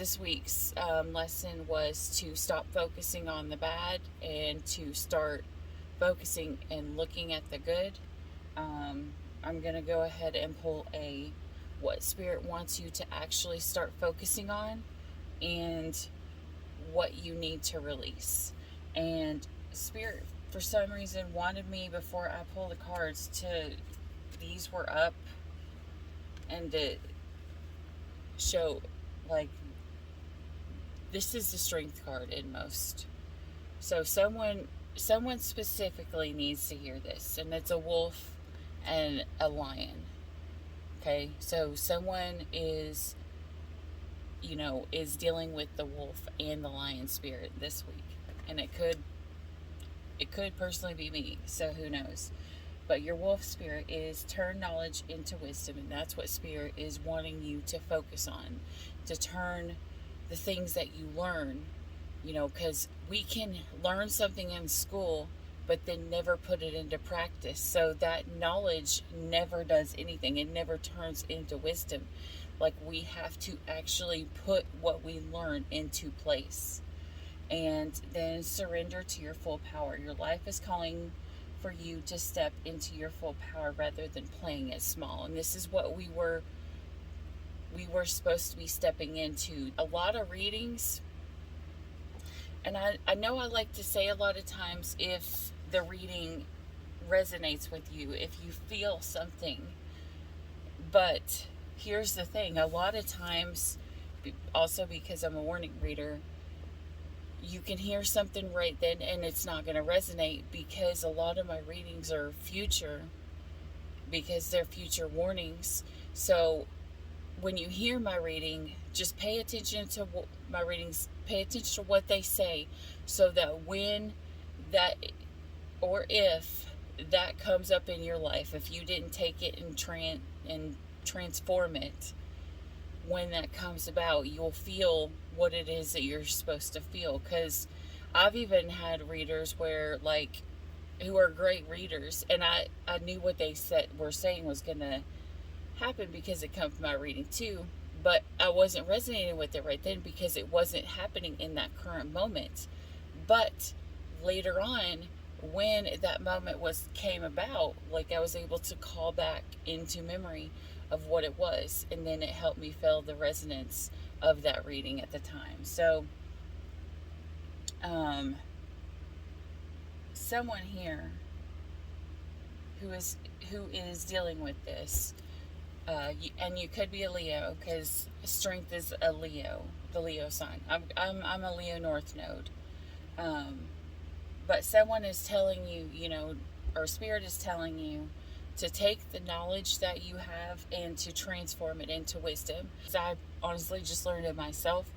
this week's lesson was to stop focusing on the bad and to start focusing and looking at the good. I'm going to go ahead and pull a what Spirit wants you to actually start focusing on and what you need to release. And Spirit, for some reason, wanted me before I pull the cards to, these were up and to show, like, this is the Strength card in most. So someone specifically needs to hear this, and it's a wolf and a lion. Okay, so someone is, is dealing with the wolf and the lion spirit this week, and it could personally be me, so who knows. But your wolf spirit is turn knowledge into wisdom, and that's what Spirit is wanting you to focus on, to turn the things that you learn, because we can learn something in school but then never put it into practice. So that knowledge never does anything. It never turns into wisdom. Like, we have to actually put what we learn into place. And then surrender to your full power. Your life is calling for you to step into your full power rather than playing it small. And this is what we were supposed to be stepping into. A lot of readings, and I know I like to say a lot of times, if the reading resonates with you, if you feel something. But here's the thing, a lot of times, also because I'm a warning reader, you can hear something right then and it's not going to resonate, because a lot of my readings are future, because they're future warnings. So when you hear my reading, just pay attention to my readings, pay attention to what they say, so that when that, or if that comes up in your life, if you didn't take it and transform it, when that comes about, you'll feel what it is that you're supposed to feel. Because I've even had readers where, like, who are great readers, and I knew what they were saying was going to happen because it comes from my reading too, but I wasn't resonating with it right then because it wasn't happening in that current moment. But later on, when that moment came about, like, I was able to call back into memory of what it was, and then it helped me feel the resonance of that reading at the time. So someone here who is dealing with this, and you could be a Leo, because Strength is a Leo, the Leo sign. I'm a Leo North Node. But someone is telling you, or Spirit is telling you, to take the knowledge that you have and to transform it into wisdom. As I honestly just learned it myself,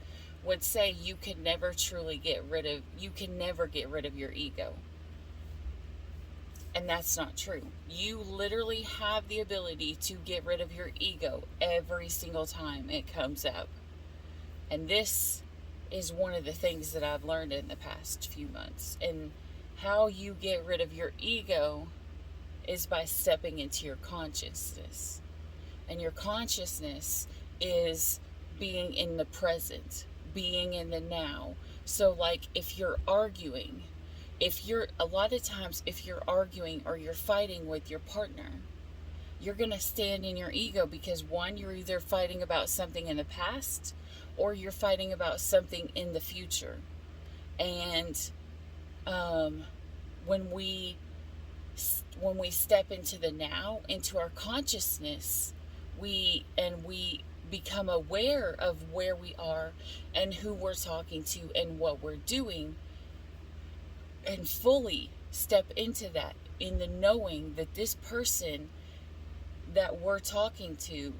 would say you can never get rid of your ego. And that's not true. You literally have the ability to get rid of your ego every single time it comes up. And this is one of the things that I've learned in the past few months. And how you get rid of your ego is by stepping into your consciousness. And your consciousness is being in the present, being in the now. So, like, if you're arguing, a lot of times, if you're arguing or you're fighting with your partner, you're going to stand in your ego because, one, you're either fighting about something in the past or you're fighting about something in the future. And when we step into the now, into our consciousness, we become aware of where we are and who we're talking to and what we're doing, and fully step into that, in the knowing that this person that we're talking to,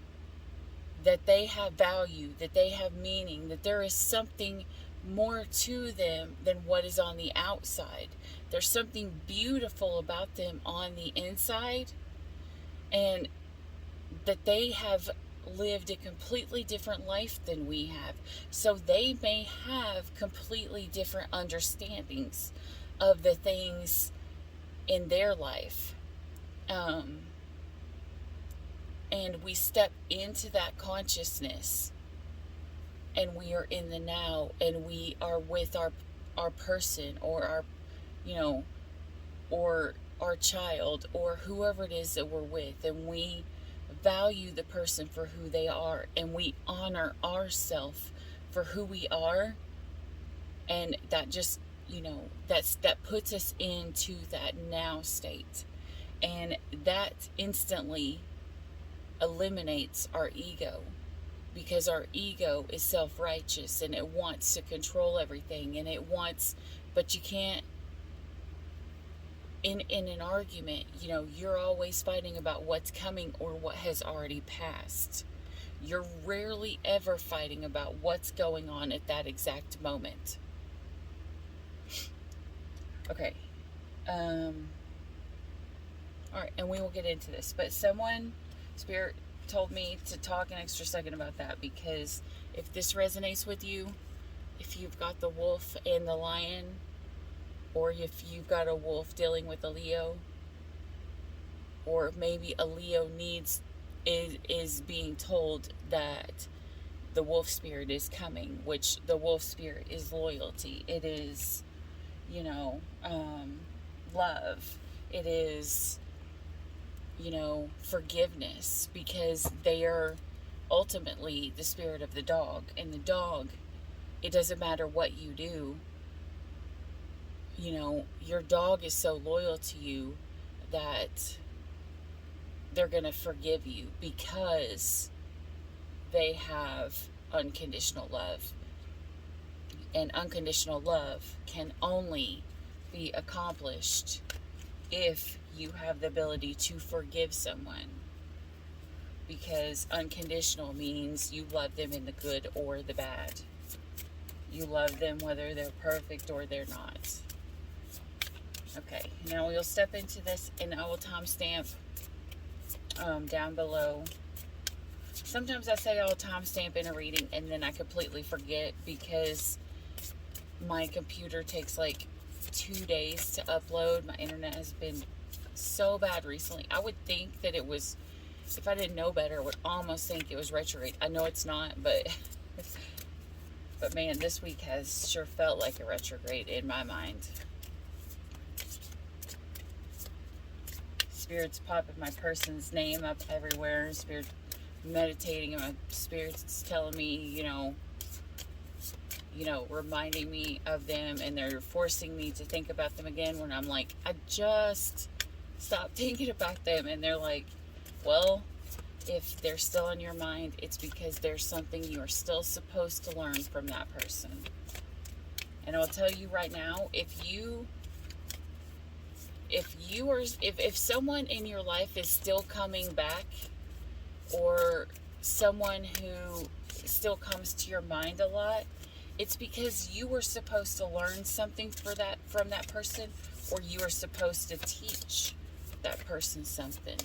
that they have value, that they have meaning, that there is something more to them than what is on the outside. There's something beautiful about them on the inside, and that they have lived a completely different life than we have. So they may have completely different understandings of the things in their life. And we step into that consciousness and we are in the now, and we are with our person, or our, you know, or our child, or whoever it is that we're with, and we value the person for who they are, and we honor ourselves for who we are, and that just, that puts us into that now state, and that instantly eliminates our ego, because our ego is self-righteous, and it wants to control everything, and it wants, but you can't, in an argument, you're always fighting about what's coming or what has already passed. You're rarely ever fighting about what's going on at that exact moment. Okay. All right, and we will get into this, but Spirit told me to talk an extra second about that, because if this resonates with you, if you've got the wolf and the lion, or if you've got a wolf dealing with a Leo, or maybe a Leo is being told that the wolf spirit is coming, which the wolf spirit is loyalty. It is, love. It is, forgiveness, because they are ultimately the spirit of the dog. And the dog, it doesn't matter what you do, your dog is so loyal to you that they're going to forgive you, because they have unconditional love. And unconditional love can only be accomplished if you have the ability to forgive someone, because unconditional means you love them in the good or the bad. You love them whether they're perfect or they're not. Okay, now we'll step into this, and I will timestamp down below. Sometimes I say I'll timestamp in a reading and then I completely forget, because my computer takes like 2 days to upload. My internet has been so bad recently. I would think that it was, if I didn't know better, I would almost think it was retrograde. I know it's not, but but man, this week has sure felt like a retrograde in my mind. Spirit's popping my person's name up everywhere. Spirit meditating, and my spirit's telling me, reminding me of them, and they're forcing me to think about them again when I'm like, I just stopped thinking about them. And they're like, well, if they're still in your mind, it's because there's something you are still supposed to learn from that person. And I'll tell you right now, if someone in your life is still coming back, or someone who still comes to your mind a lot, it's because you were supposed to learn something from that person, or you are supposed to teach that person something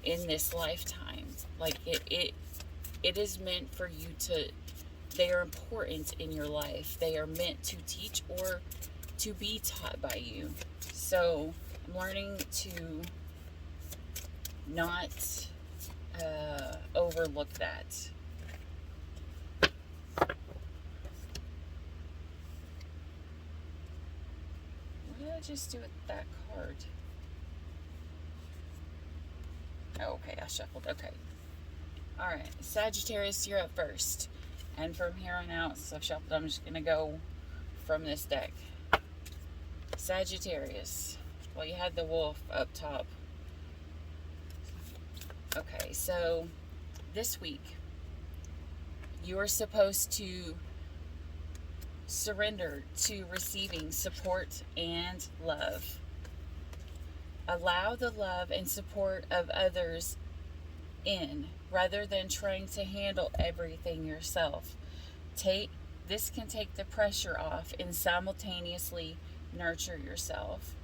in this lifetime. Like it is meant for you to, they are important in your life. They are meant to teach or to be taught by you. So I'm learning to not overlook that. What did I just do with that card? Oh, okay, I shuffled. Okay. Alright, Sagittarius, you're up first. And from here on out, so I've shuffled, I'm just going to go from this deck. Sagittarius. Well, you had the wolf up top. Okay, so this week, you are supposed to surrender to receiving support and love. Allow the love and support of others in, rather than trying to handle everything yourself. This can take the pressure off and simultaneously nurture yourself.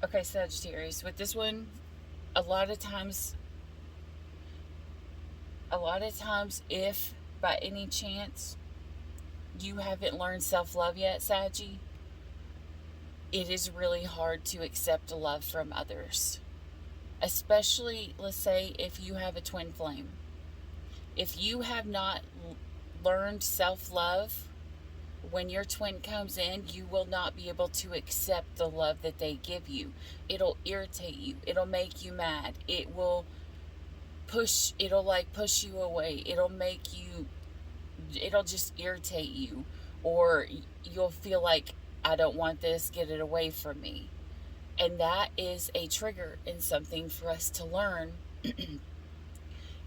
Okay, Sagittarius, with this one, a lot of times, if by any chance you haven't learned self-love yet, Saggy, it is really hard to accept love from others. especially, let's say, if you have a twin flame. If you have not learned self-love, when your twin comes in, you will not be able to accept the love that they give you. It'll irritate you. It'll make you mad. It'll like push you away. It'll just irritate you. Or you'll feel like, I don't want this, get it away from me. And that is a trigger and something for us to learn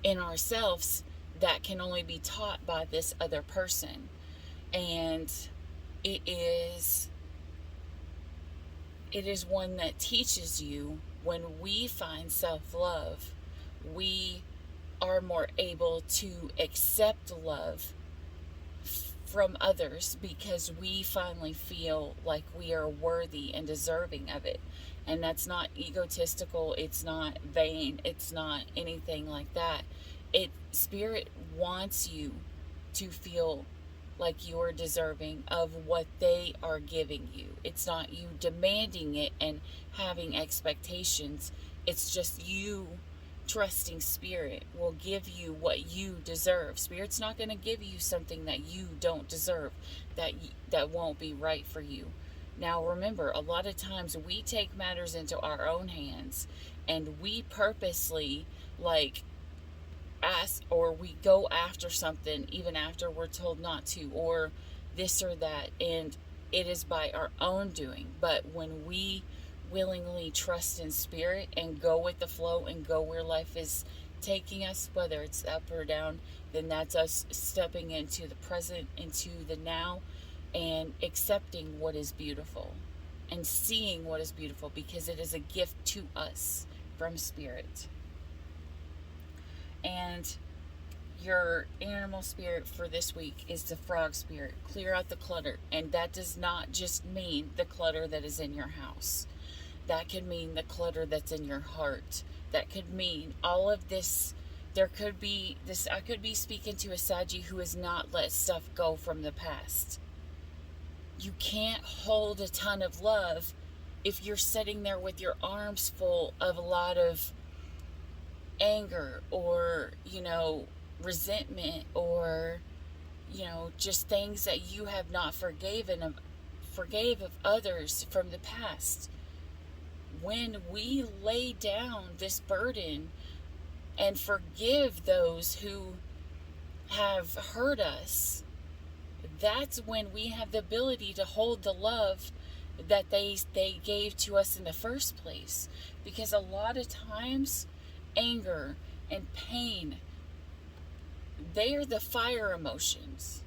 in ourselves that can only be taught by this other person. And it is one that teaches you. When we find self-love, we are more able to accept love from others, because we finally feel like we are worthy and deserving of it. And that's not egotistical, it's not vain, it's not anything like that. Spirit wants you to feel like you're deserving of what they are giving you. It's not you demanding it and having expectations. It's just you trusting Spirit will give you what you deserve. Spirit's not going to give you something that you don't deserve, that won't be right for you. Now remember, a lot of times we take matters into our own hands, and we purposely ask, or we go after something even after we're told not to, or this or that, and it is by our own doing. But when we willingly trust in Spirit and go with the flow and go where life is taking us, whether it's up or down, then that's us stepping into the present, into the now, and accepting what is beautiful and seeing what is beautiful, because it is a gift to us from Spirit. And your animal spirit for this week is the frog spirit. Clear out the clutter. And that does not just mean the clutter that is in your house. That could mean the clutter that's in your heart. That could mean all of this. There could be this. I could be speaking to a Saggy who has not let stuff go from the past. You can't hold a ton of love if you're sitting there with your arms full of a lot of anger, or resentment, or just things that you have not forgave of others from the past. When we lay down this burden and forgive those who have hurt us, that's when we have the ability to hold the love that they gave to us in the first place. Because a lot of times, anger and pain, they are the fire emotions.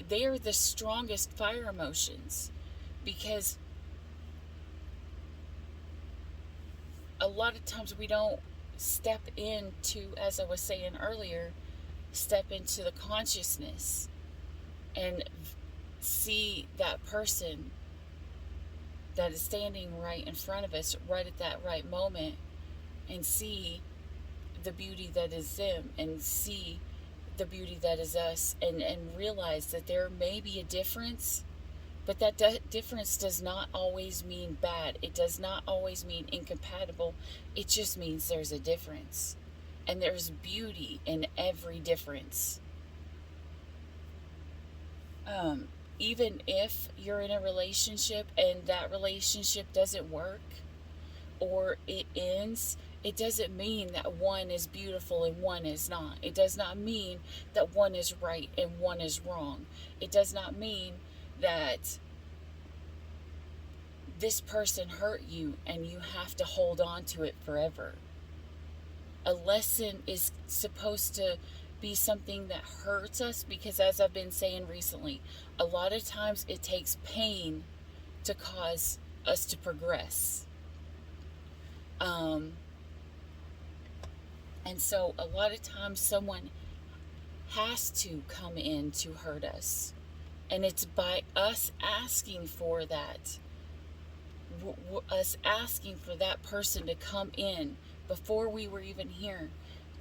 They are the strongest fire emotions, because a lot of times we don't step into, as I was saying earlier, step into the consciousness and see that person that is standing right in front of us right at that right moment, and see the beauty that is them, and see the beauty that is us, and realize that there may be a difference, but that difference does not always mean bad. It does not always mean incompatible. It just means there's a difference, and there's beauty in every difference. Even if you're in a relationship and that relationship doesn't work, or it ends, it doesn't mean that one is beautiful and one is not. It does not mean that one is right and one is wrong. It does not mean that this person hurt you and you have to hold on to it forever. A lesson is supposed to be something that hurts us, because, as I've been saying recently, a lot of times it takes pain to cause us to progress. And so a lot of times someone has to come in to hurt us, and it's by us asking for that, us asking for that person to come in before we were even here,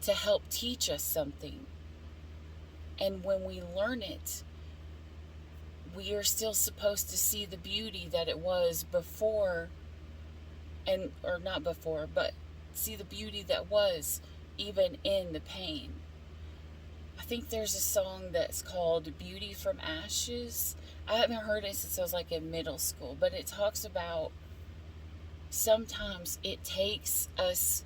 to help teach us something. And when we learn it, we are still supposed to see the beauty that it was before and or not before, but see the beauty that was even in the pain. I think there's a song that's called Beauty from Ashes. I haven't heard it since I was like in middle school, but it talks about sometimes it takes us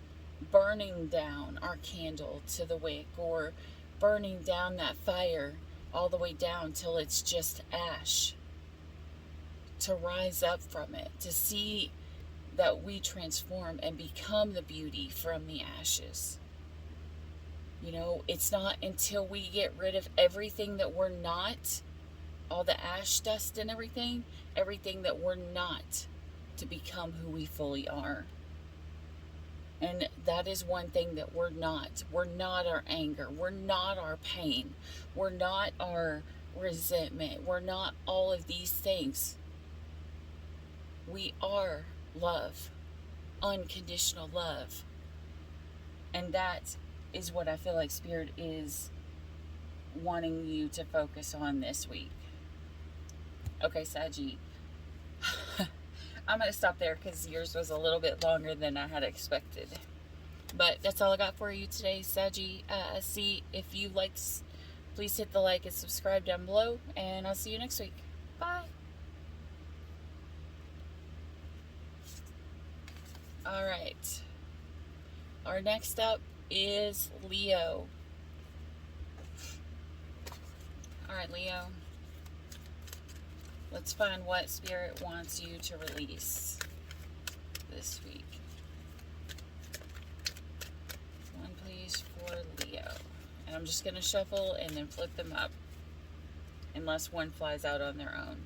burning down our candle to the wick, or burning down that fire all the way down till it's just ash, to rise up from it, to see that we transform and become the beauty from the ashes. You know, it's not until we get rid of everything that we're not, all the ash dust and everything that we're not, to become who we fully are. And that is one thing that we're not. We're not our anger. We're not our pain. We're not our resentment. We're not all of these things. We are love, unconditional love. And that is what I feel like Spirit is wanting you to focus on this week. Okay, Saggy. I'm going to stop there because yours was a little bit longer than I had expected. But that's all I got for you today, Saggy. See if you liked, please hit the like and subscribe down below. And I'll see you next week. Bye. Alright. Our next up is Leo. Alright, Leo. Let's find what Spirit wants you to release this week. One, please, for Leo. And I'm just going to shuffle and then flip them up, unless one flies out on their own.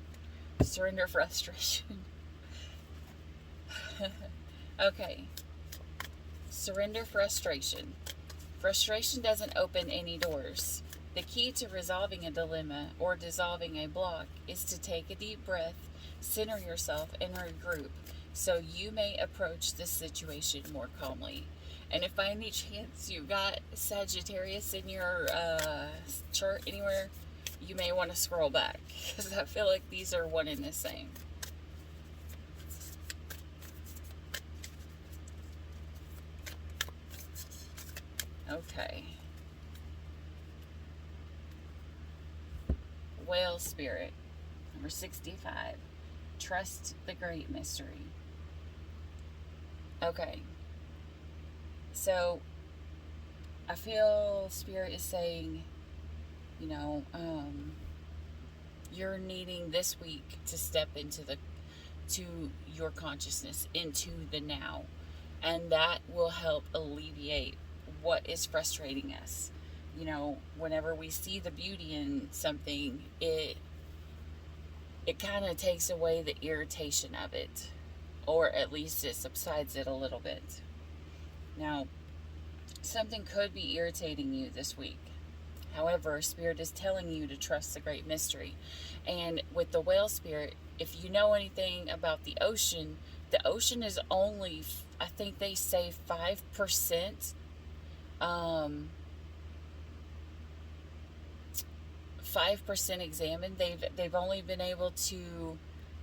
Surrender frustration. Okay. Surrender frustration. Frustration doesn't open any doors. The key to resolving a dilemma or dissolving a block is to take a deep breath, center yourself, and regroup so you may approach this situation more calmly. And if by any chance you got Sagittarius in your chart anywhere, you may want to scroll back, because I feel like these are one and the same. Okay. Whale Spirit, number 65. Trust the great mystery. Okay. So, I feel Spirit is saying, you know, you're needing this week to step into your consciousness, into the now. And that will help alleviate what is frustrating us. You know, whenever we see the beauty in something, it kind of takes away the irritation of it, or at least it subsides it a little bit. Now, something could be irritating you this week. However, Spirit is telling you to trust the great mystery. And with the Whale Spirit, if you know anything about the ocean is only, I think they say 5%. 5% examined. They've only been able to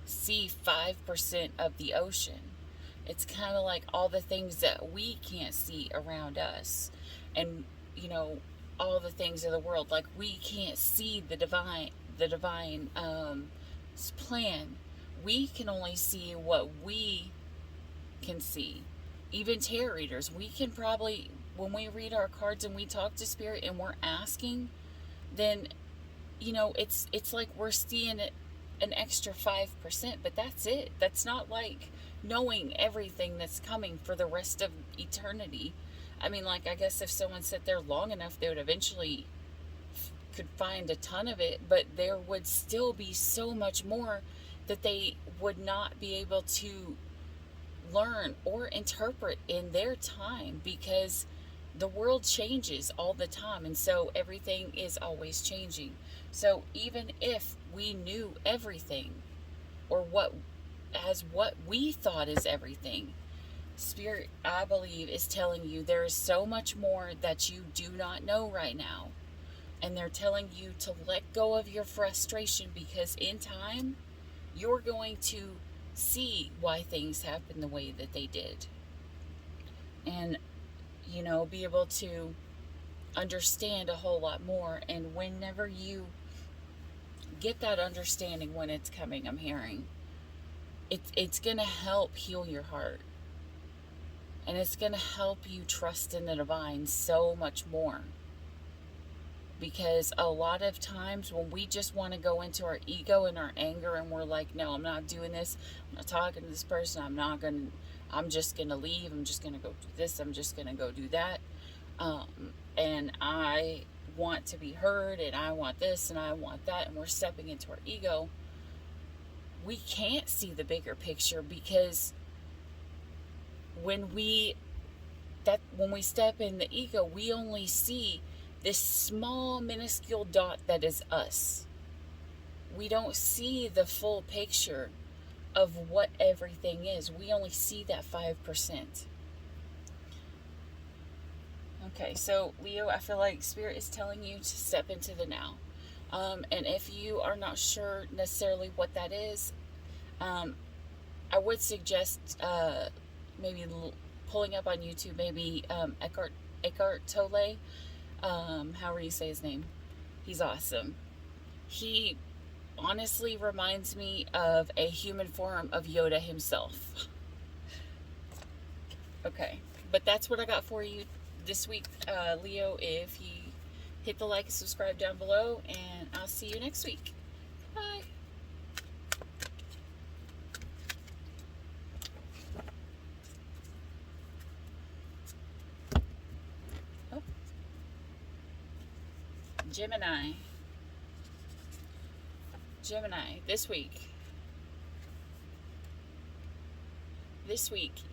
see 5% of the ocean. It's kind of like all the things that we can't see around us, and you know, all the things of the world. Like, we can't see the divine plan. We can only see what we can see. Even tarot readers, we can probably, when we read our cards and we talk to Spirit and we're asking, then, you know, it's like we're seeing an extra 5%, but that's it. That's not like knowing everything that's coming for the rest of eternity. I mean, like, I guess if someone sat there long enough, they would eventually could find a ton of it, but there would still be so much more that they would not be able to learn or interpret in their time, because the world changes all the time, and so everything is always changing. So even if we knew everything, or what we thought is everything, Spirit, I believe, is telling you there is so much more that you do not know right now. And they're telling you to let go of your frustration, because in time, you're going to see why things happen the way that they did. And, be able to understand a whole lot more. And whenever you get that understanding when it's coming, I'm hearing, it's going to help heal your heart. And it's going to help you trust in the divine so much more. Because a lot of times when we just want to go into our ego and our anger and we're like, no, I'm not doing this. I'm not talking to this person. I'm just going to leave. I'm just going to go do this. I'm just going to go do that. And I want to be heard, and I want this and I want that. And we're stepping into our ego. We can't see the bigger picture, because when we step in the ego, we only see this small minuscule dot that is us. We don't see the full picture of what everything is. We only see that 5%. Okay, so Leo, I feel like Spirit is telling you to step into the now. And if you are not sure necessarily what that is, I would suggest maybe pulling up on YouTube, maybe Eckhart Tolle, however you say his name. He's awesome. He honestly reminds me of a human form of Yoda himself. Okay, but that's what I got for you this week, Leo. If you hit the like and subscribe down below, and I'll see you next week. Bye. Oh. Gemini, this week,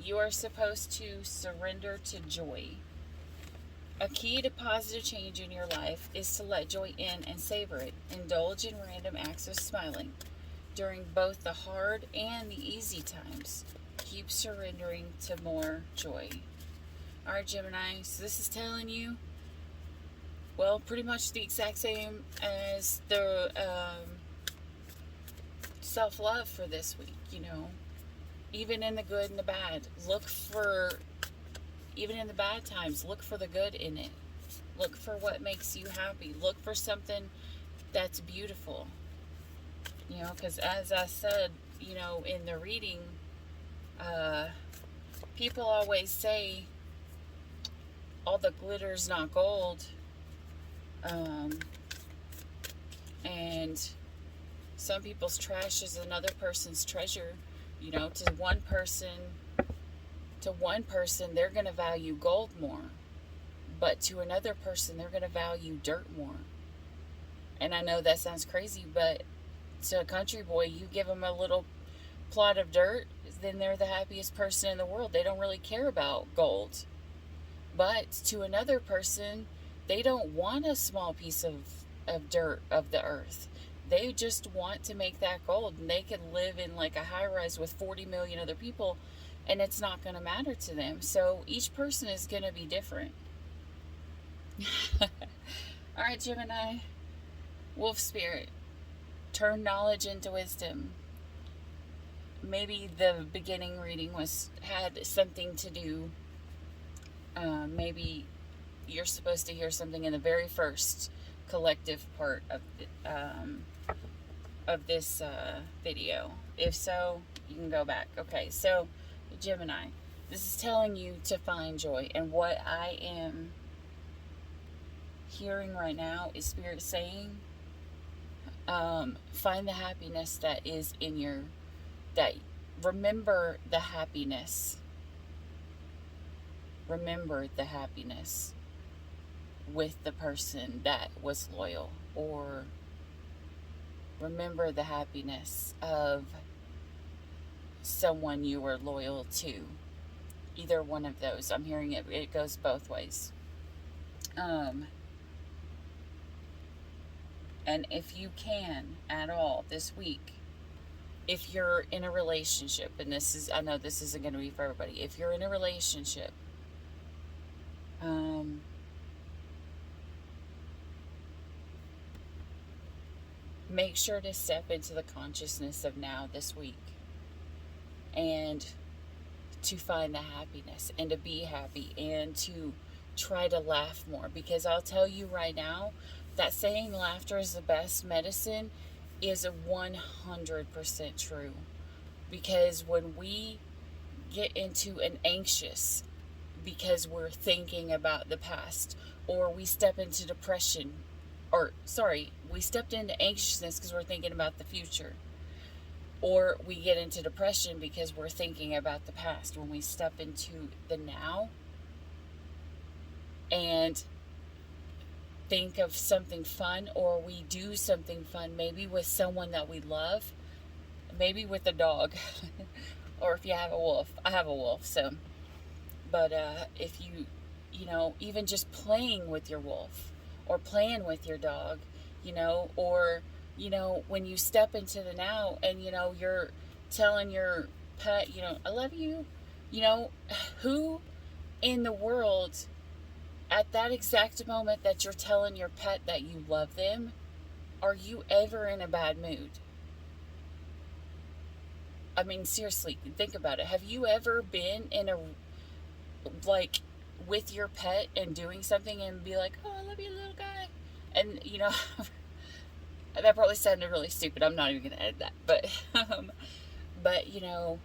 you are supposed to surrender to joy. A key to positive change in your life is to let joy in and savor it. Indulge in random acts of smiling during both the hard and the easy times. Keep surrendering to more joy. All right, Gemini, so this is telling you, well, pretty much the exact same as the self-love for this week, Even in the good and the bad, even in the bad times, look for the good in it. Look for what makes you happy. Look for something that's beautiful. Because as I said, in the reading, people always say all the glitter's not gold. And some people's trash is another person's treasure. To one person, they're going to value gold more. But to another person, they're going to value dirt more. And I know that sounds crazy, but to a country boy, you give them a little plot of dirt, then they're the happiest person in the world. They don't really care about gold. But to another person, they don't want a small piece of dirt of the earth. They just want to make that gold, and they can live in like a high-rise with 40 million other people, and it's not going to matter to them. So each person is going to be different. All right, Gemini, Wolf Spirit, turn knowledge into wisdom. Maybe the beginning reading had something to do. Maybe you're supposed to hear something in the very first collective part of this video. If so, you can go back. Okay, so Gemini, this is telling you to find joy, and what I am hearing right now is Spirit saying, find the happiness that is in remember the happiness. Remember the happiness with the person that was loyal, or remember the happiness of someone you were loyal to. Either one of those. I'm hearing it goes both ways. And if you can at all this week, if you're in a relationship, and I know this isn't going to be for everybody. If you're in a relationship, make sure to step into the consciousness of now this week. and to find the happiness and to be happy and to try to laugh more. Because I'll tell you right now, that saying laughter is the best medicine is 100% true. Because when we get into an anxious because we're thinking about the past, or we step into depression, or sorry, we stepped into anxiousness because we're thinking about the future, or we get into depression because we're thinking about the past. When we step into the now and think of something fun, or we do something fun, maybe with someone that we love, maybe with a dog, or if you have a wolf. I have a wolf, so, but if you know, even just playing with your wolf or playing with your dog, you know, or, you know, when you step into the now and, you know, you're telling your pet, you know, I love you, you know, who in the world at that exact moment that you're telling your pet that you love them, are you ever in a bad mood? I mean, seriously, think about it. Have you ever been in a, like, with your pet and doing something and be like, oh, I love you, little guy? And, you know, that probably sounded really stupid. I'm not even going to edit that. But, you know,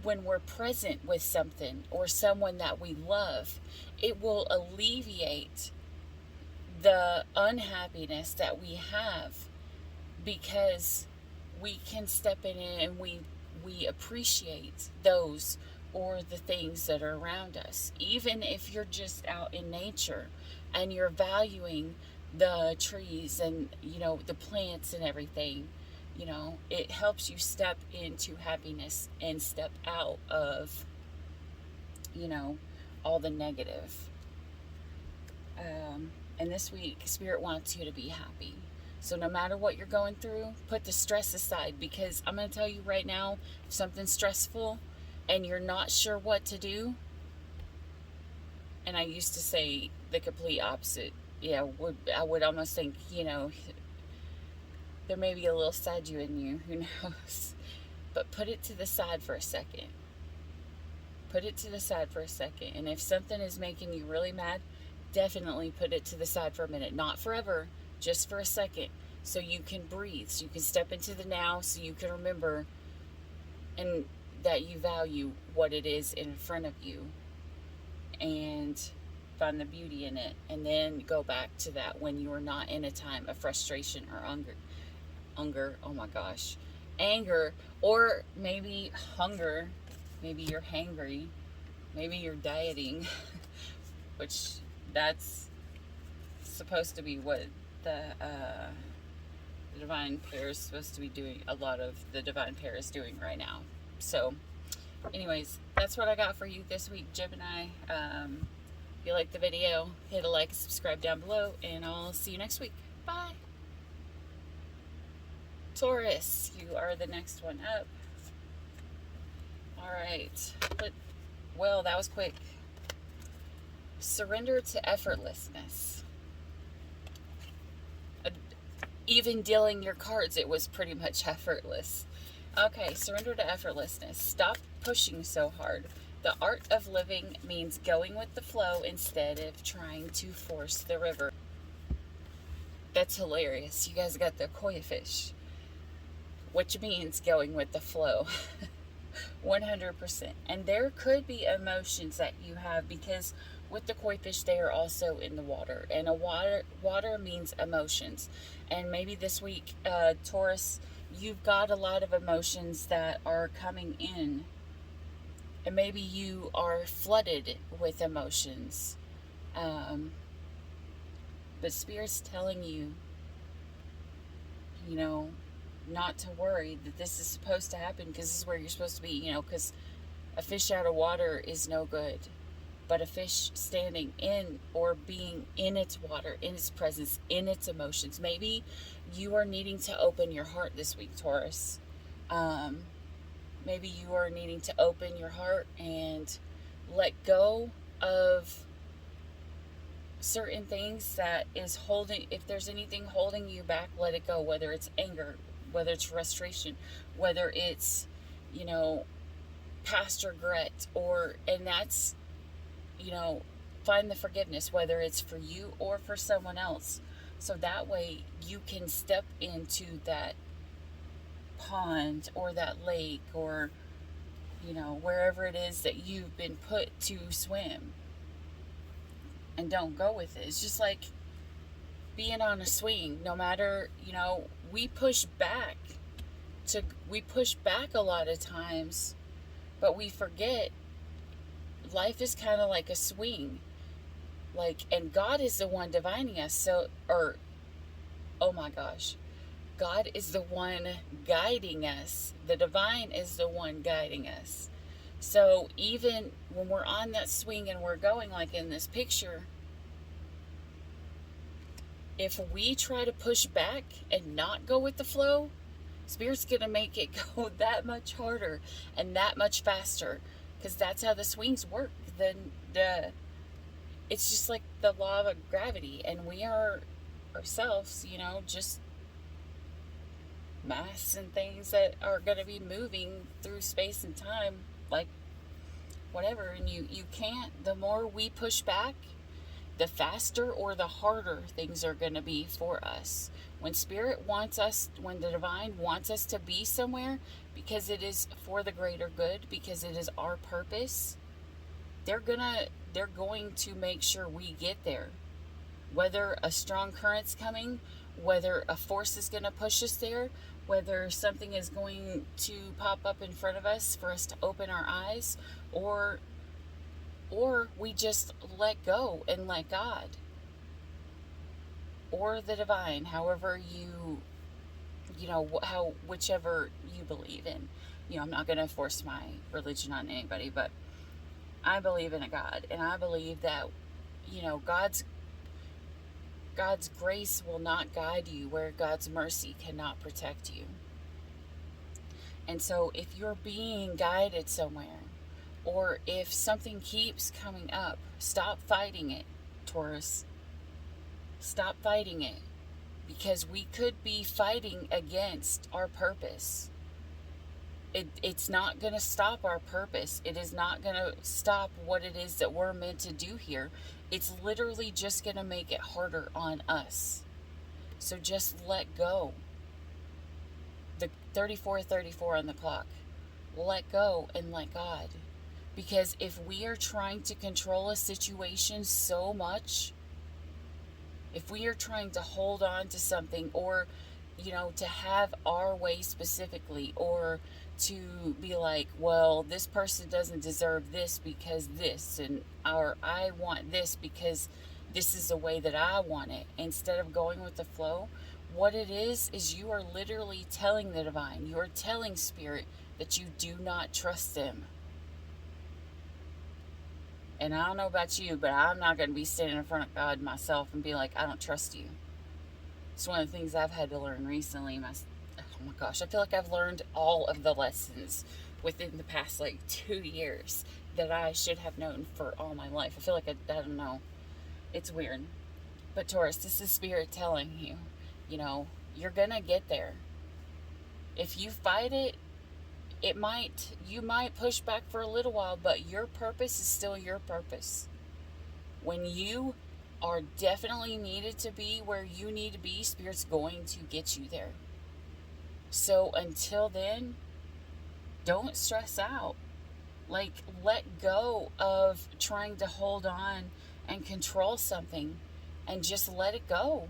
when we're present with something or someone that we love, it will alleviate the unhappiness that we have, because we can step in and we appreciate those or the things that are around us. Even if you're just out in nature and you're valuing the trees and, you know, the plants and everything, you know, it helps you step into happiness and step out of, you know, all the negative. And this week, Spirit wants you to be happy. So no matter what you're going through, put the stress aside, because I'm going to tell you right now, if something's stressful and you're not sure what to do, and I used to say the complete opposite. Yeah, I would almost think, you know, there may be a little Sag in you, who knows? But put it to the side for a second. Put it to the side for a second. And if something is making you really mad, definitely put it to the side for a minute. Not forever, just for a second, so you can breathe, so you can step into the now, so you can remember and that you value what it is in front of you and find the beauty in it, and then go back to that when you are not in a time of frustration or oh my gosh, anger, or maybe hunger, maybe you're hangry, maybe you're dieting, which that's supposed to be what the divine pair is supposed to be doing. A lot of the divine pair is doing right now. So anyways, that's what I got for you this week, Gemini. If you like the video, hit a like and subscribe down below, and I'll see you next week. Bye. Taurus, you are the next one up. All right. Well, that was quick. Surrender to effortlessness. Even dealing your cards, it was pretty much effortless. Okay, surrender to effortlessness. Stop pushing so hard. The art of living means going with the flow instead of trying to force the river. That's hilarious. You guys got the koi fish, which means going with the flow. 100%. And there could be emotions that you have, because with the koi fish, they are also in the water, and water means emotions. And maybe this week, Taurus, you've got a lot of emotions that are coming in, and maybe you are flooded with emotions, but Spirit's telling you, you know, not to worry, that this is supposed to happen, because this is where you're supposed to be, you know, because a fish out of water is no good. But a fish standing in, or being in its water, in its presence, in its emotions. Maybe you are needing to open your heart this week, Taurus. Maybe you are needing to open your heart and let go of certain things that is holding, if there's anything holding you back, let it go. Whether it's anger, whether it's frustration, whether it's, you know, past regret, and that's, you know, find the forgiveness, whether it's for you or for someone else. So that way you can step into that pond or that lake or, you know, wherever it is that you've been put to swim, and don't go with it. It's just like being on a swing. No matter, you know, we push back a lot of times, but we forget life is kind of like a swing. Like, and God is the one divining us. So, or, oh my gosh, God is the one guiding us. The divine is the one guiding us. So even when we're on that swing and we're going like in this picture, if we try to push back and not go with the flow, Spirit's going to make it go that much harder and that much faster, because that's how the swings work. It's just like the law of gravity, and we are ourselves, you know, just mass and things that are going to be moving through space and time, like whatever. And you can't, the more we push back, the faster or the harder things are going to be for us. When Spirit wants us, when the divine wants us to be somewhere, because it is for the greater good, because it is our purpose, they're going to make sure we get there. Whether a strong current's coming, whether a force is going to push us there, whether something is going to pop up in front of us for us to open our eyes, or we just let go and let God or the divine, however you know, how, whichever you believe in. You know, I'm not going to force my religion on anybody, but I believe in a God, and I believe that, you know, God's grace will not guide you where God's mercy cannot protect you. And so if you're being guided somewhere, or if something keeps coming up, stop fighting it, Taurus. Stop fighting it, because we could be fighting against our purpose. It's not going to stop our purpose. It is not going to stop what it is that we're meant to do here. It's literally just going to make it harder on us. So just let go. The 34:34 on the clock. Let go and let God. Because if we are trying to control a situation so much, if we are trying to hold on to something, or, you know, to have our way specifically, or to be like, well, this person doesn't deserve this because this, and I want this because this is the way that I want it, instead of going with the flow, what it is you are literally telling the divine, you are telling Spirit that you do not trust them. And I don't know about you, but I'm not going to be standing in front of God myself and be like, I don't trust you. It's one of the things I've had to learn recently. Oh my gosh, I feel like I've learned all of the lessons within the past, like, 2 years that I should have known for all my life. I feel like I don't know. It's weird. But Taurus, this is Spirit telling you, you know, you're going to get there. If you fight it, you might push back for a little while, but your purpose is still your purpose. When you are definitely needed to be where you need to be, Spirit's going to get you there. So until then, don't stress out. Like, let go of trying to hold on and control something, and just let it go.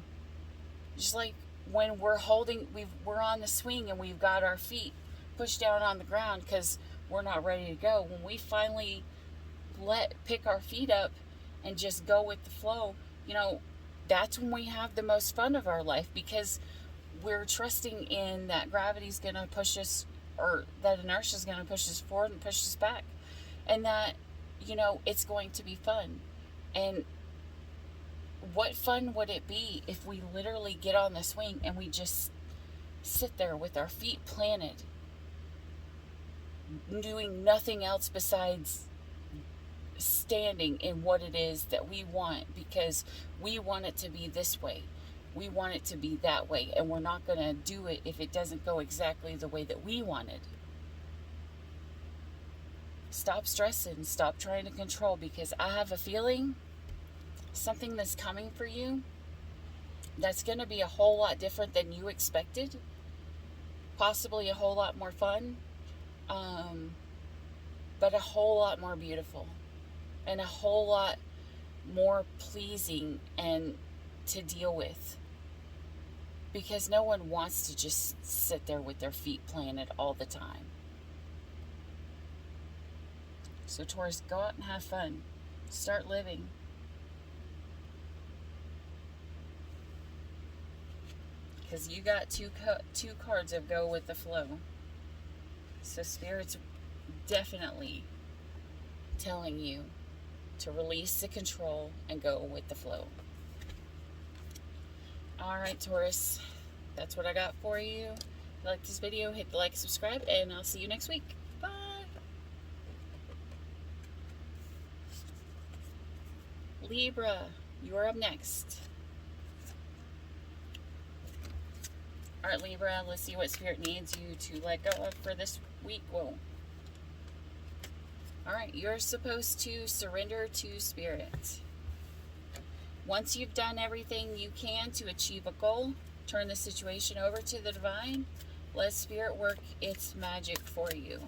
Just like when we're on the swing and we've got our feet pushed down on the ground because we're not ready to go. When we finally pick our feet up and just go with the flow, you know, that's when we have the most fun of our life, because we're trusting in that gravity's going to push us, or that inertia is going to push us forward and push us back, and that, you know, it's going to be fun. And what fun would it be if we literally get on the swing and we just sit there with our feet planted, doing nothing else besides standing in what it is that we want, because we want it to be this way, we want it to be that way, and we're not going to do it if it doesn't go exactly the way that we wanted. Stop stressing. Stop trying to control, because I have a feeling something that's coming for you that's going to be a whole lot different than you expected. Possibly a whole lot more fun. But a whole lot more beautiful. And a whole lot more pleasing and to deal with. Because no one wants to just sit there with their feet planted all the time. So Taurus, go out and have fun. Start living. Because you got two cards of go with the flow. So Spirit's definitely telling you to release the control and go with the flow. Alright, Taurus, that's what I got for you. If you like this video, hit the like, subscribe, and I'll see you next week. Bye! Libra, you are up next. Alright, Libra, let's see what Spirit needs you to let go of for this week. Whoa. Alright, you're supposed to surrender to Spirit. Once you've done everything you can to achieve a goal, turn the situation over to the divine. Let Spirit work its magic for you.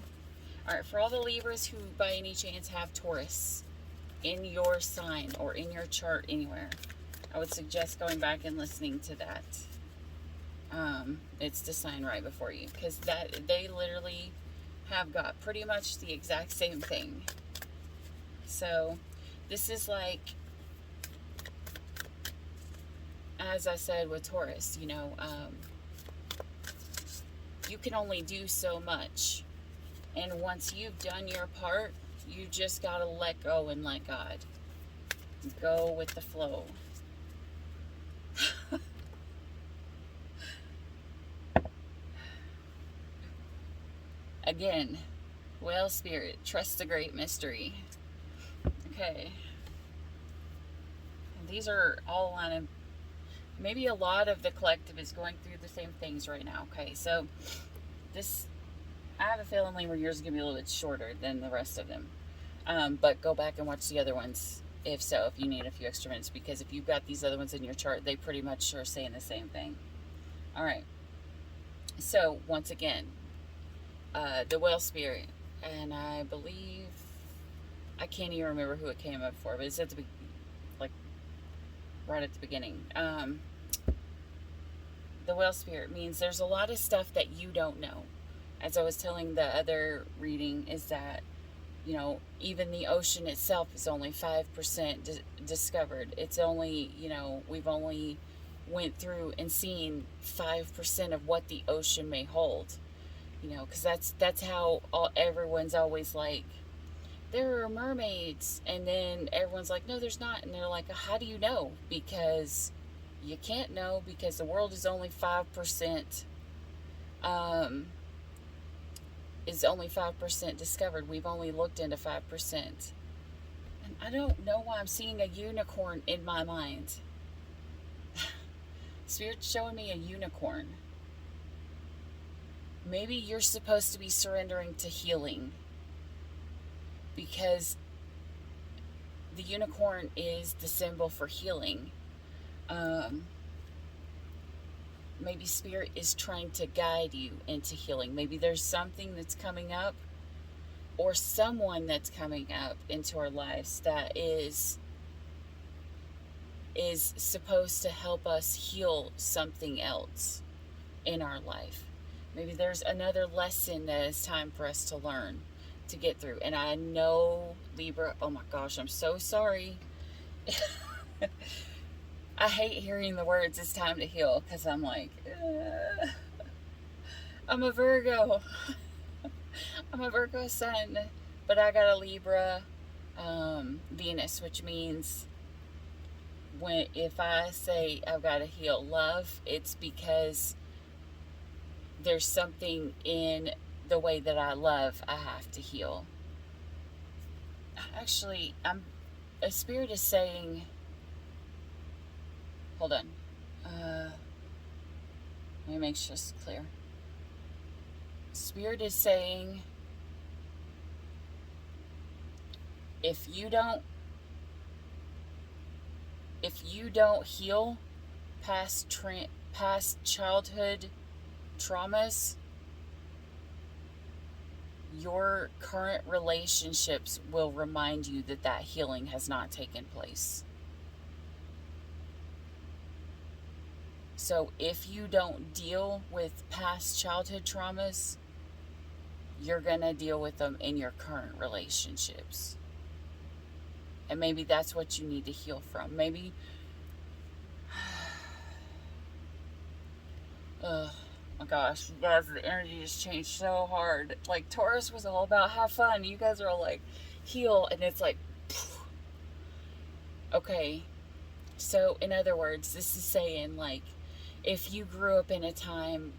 Alright, for all the Libras who by any chance have Taurus in your sign or in your chart anywhere, I would suggest going back and listening to that. It's the sign right before you, because that they literally have got pretty much the exact same thing. So this is like, as I said with Taurus, you know, you can only do so much, and once you've done your part, you just gotta let go and let God. Go with the flow. Again, well, Spirit, trust the great mystery. Okay. And these are all on a, maybe a lot of the collective is going through the same things right now. Okay, so this, I have a feeling, Libra, yours is going to be a little bit shorter than the rest of them. But go back and watch the other ones, if so, if you need a few extra minutes. Because if you've got these other ones in your chart, they pretty much are saying the same thing. Alright. So, once again, the Whale Spirit, and I believe, I can't even remember who it came up for, but it's at the, like, right at the beginning. The Whale Spirit means there's a lot of stuff that you don't know. As I was telling the other reading, is that, you know, even the ocean itself is only 5% discovered. It's only, you know, we've only went through and seen 5% of what the ocean may hold. You know, because that's how everyone's always like, there are mermaids, and then everyone's like, no, there's not, and they're like, how do you know? Because you can't know, because the world is only 5%, is only 5% discovered. We've only looked into 5%, and I don't know why I'm seeing a unicorn in my mind. Spirit's showing me a unicorn. Maybe you're supposed to be surrendering to healing, because the unicorn is the symbol for healing. Maybe Spirit is trying to guide you into healing. Maybe there's something that's coming up, or someone that's coming up into our lives that is supposed to help us heal something else in our life. Maybe there's another lesson that it's time for us to learn, to get through. And I know, Libra, oh my gosh, I'm so sorry. I hate hearing the words, it's time to heal, because I'm like, I'm a Virgo. I'm a Virgo sun, but I got a Libra Venus, which means if I say I've got to heal love, it's because there's something in the way that I love I have to heal. Actually, a Spirit is saying, hold on, let me make sure it's clear. Spirit is saying if you don't heal past childhood traumas, your current relationships will remind you that that healing has not taken place. So if you don't deal with past childhood traumas, you're going to deal with them in your current relationships. And maybe that's what you need to heal from. Maybe, oh my gosh, you guys, the energy just changed so hard. Like, Taurus was all about have fun. You guys are all like, heal. And it's like, phew. Okay. So, in other words, this is saying, like, if you grew up in a time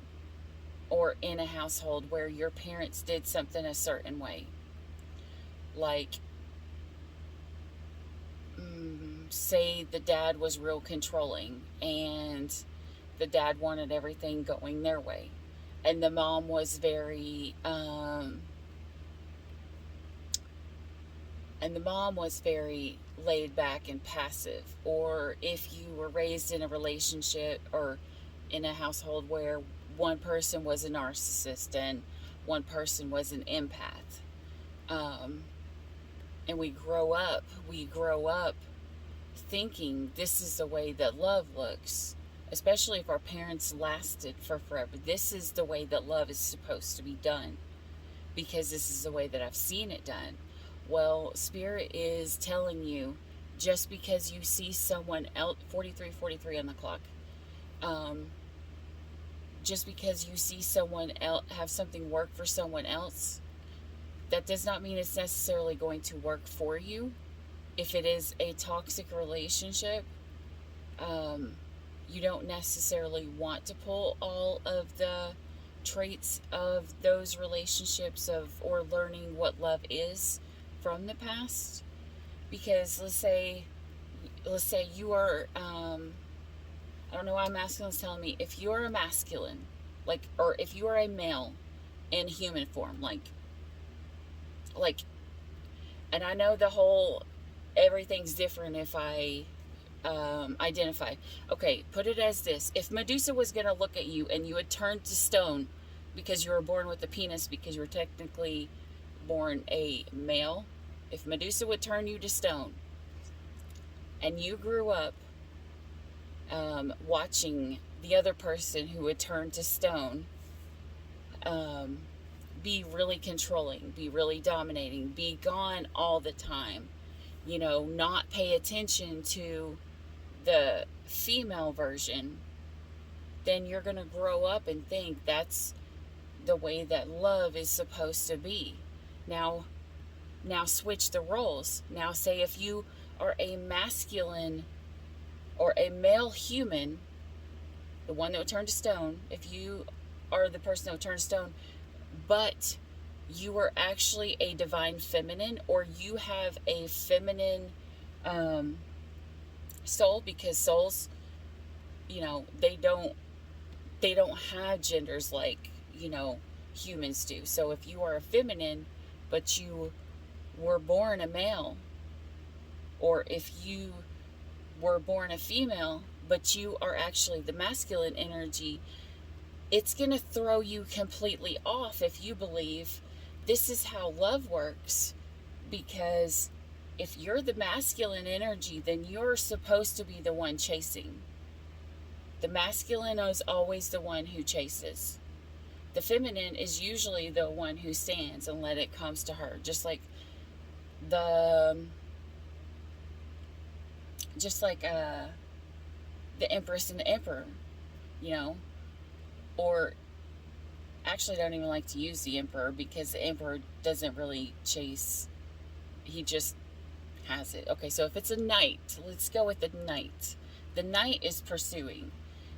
or in a household where your parents did something a certain way, like, say the dad was real controlling and the dad wanted everything going their way, and the mom was very laid back and passive. Or if you were raised in a relationship or in a household where one person was a narcissist and one person was an empath, and we grow up thinking this is the way that love looks, especially if our parents lasted for forever. This is the way that love is supposed to be done because this is the way that I've seen it done. Well, Spirit is telling you, just because you see someone else, 43 on the clock, just because you see someone else have something work for someone else, that does not mean it's necessarily going to work for you. If it is a toxic relationship, you don't necessarily want to pull all of the traits of those relationships or learning what love is from the past. Because let's say you are, I don't know why masculine's telling me, if you're a masculine, like, or if you are a male in human form, like, and I know the whole, everything's different if I identify. Okay, put it as this. If Medusa was going to look at you and you had turned to stone because you were born with a penis, because you were technically born a male, if Medusa would turn you to stone and you grew up watching the other person who would turn to stone be really controlling, be really dominating, be gone all the time, not pay attention to the female version, then you're going to grow up and think that's the way that love is supposed to be. Now switch the roles. Now say if you are a masculine or a male human, the one that would turn to stone, if you are the person that would turn to stone, but you are actually a divine feminine, or you have a feminine soul, because souls, they don't have genders like humans do. So if you are a feminine but you were born a male, or if you were born a female but you are actually the masculine energy, it's going to throw you completely off if you believe this is how love works. Because if you're the masculine energy, then you're supposed to be the one chasing. The masculine is always the one who chases. The feminine is usually the one who stands and let it comes to her. Just like the Empress and the Emperor, or actually I don't even like to use the Emperor, because the Emperor doesn't really chase. He just has it. Okay, so if it's a knight, let's go with the knight. The knight is pursuing.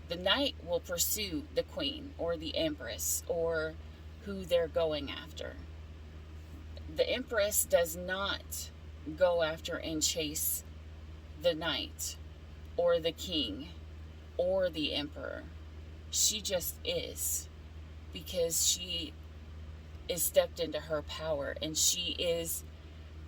The knight will pursue the queen or the empress or who they're going after. The empress does not go after and chase the knight or the king or the emperor. She just is, because she is stepped into her power, and she is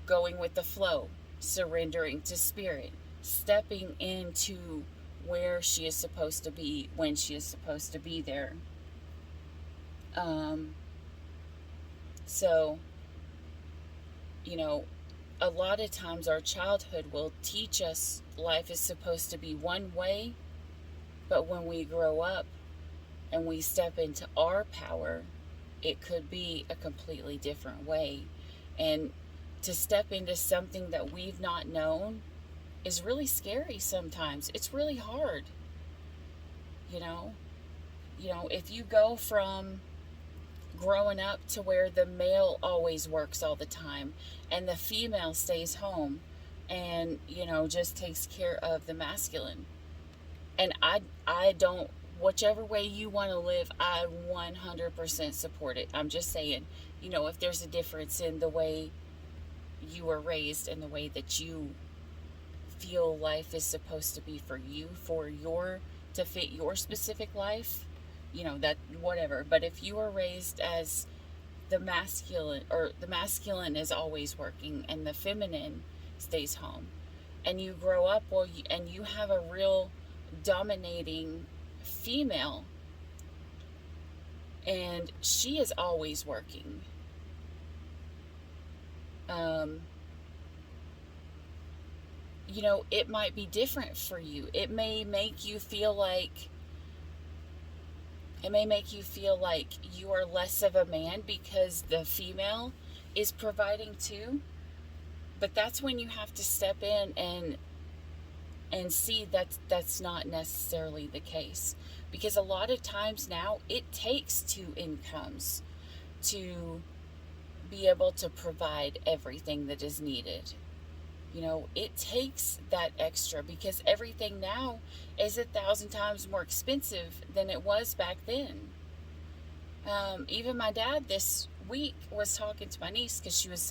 going with the flow, surrendering to spirit, stepping into where she is supposed to be when she is supposed to be there. So, you know, a lot of times our childhood will teach us life is supposed to be one way, but when we grow up and we step into our power, it could be a completely different way. And to step into something that we've not known is really scary sometimes. It's really hard. You know, if you go from growing up to where the male always works all the time and the female stays home and, just takes care of the masculine. And I don't, whichever way you want to live, I 100% support it. I'm just saying, if there's a difference in the way you were raised and the way that you feel life is supposed to be for you, to fit your specific life, that whatever. But if you are raised as the masculine is always working and the feminine stays home, and you grow up and you have a real dominating female and she is always working, it might be different for you. It may make you feel like you are less of a man because the female is providing too. But that's when you have to step in and see that's not necessarily the case. Because a lot of times now it takes two incomes to be able to provide everything that is needed. It takes that extra because everything now is 1,000 times more expensive than it was back then. Even my dad this week was talking to my niece because she was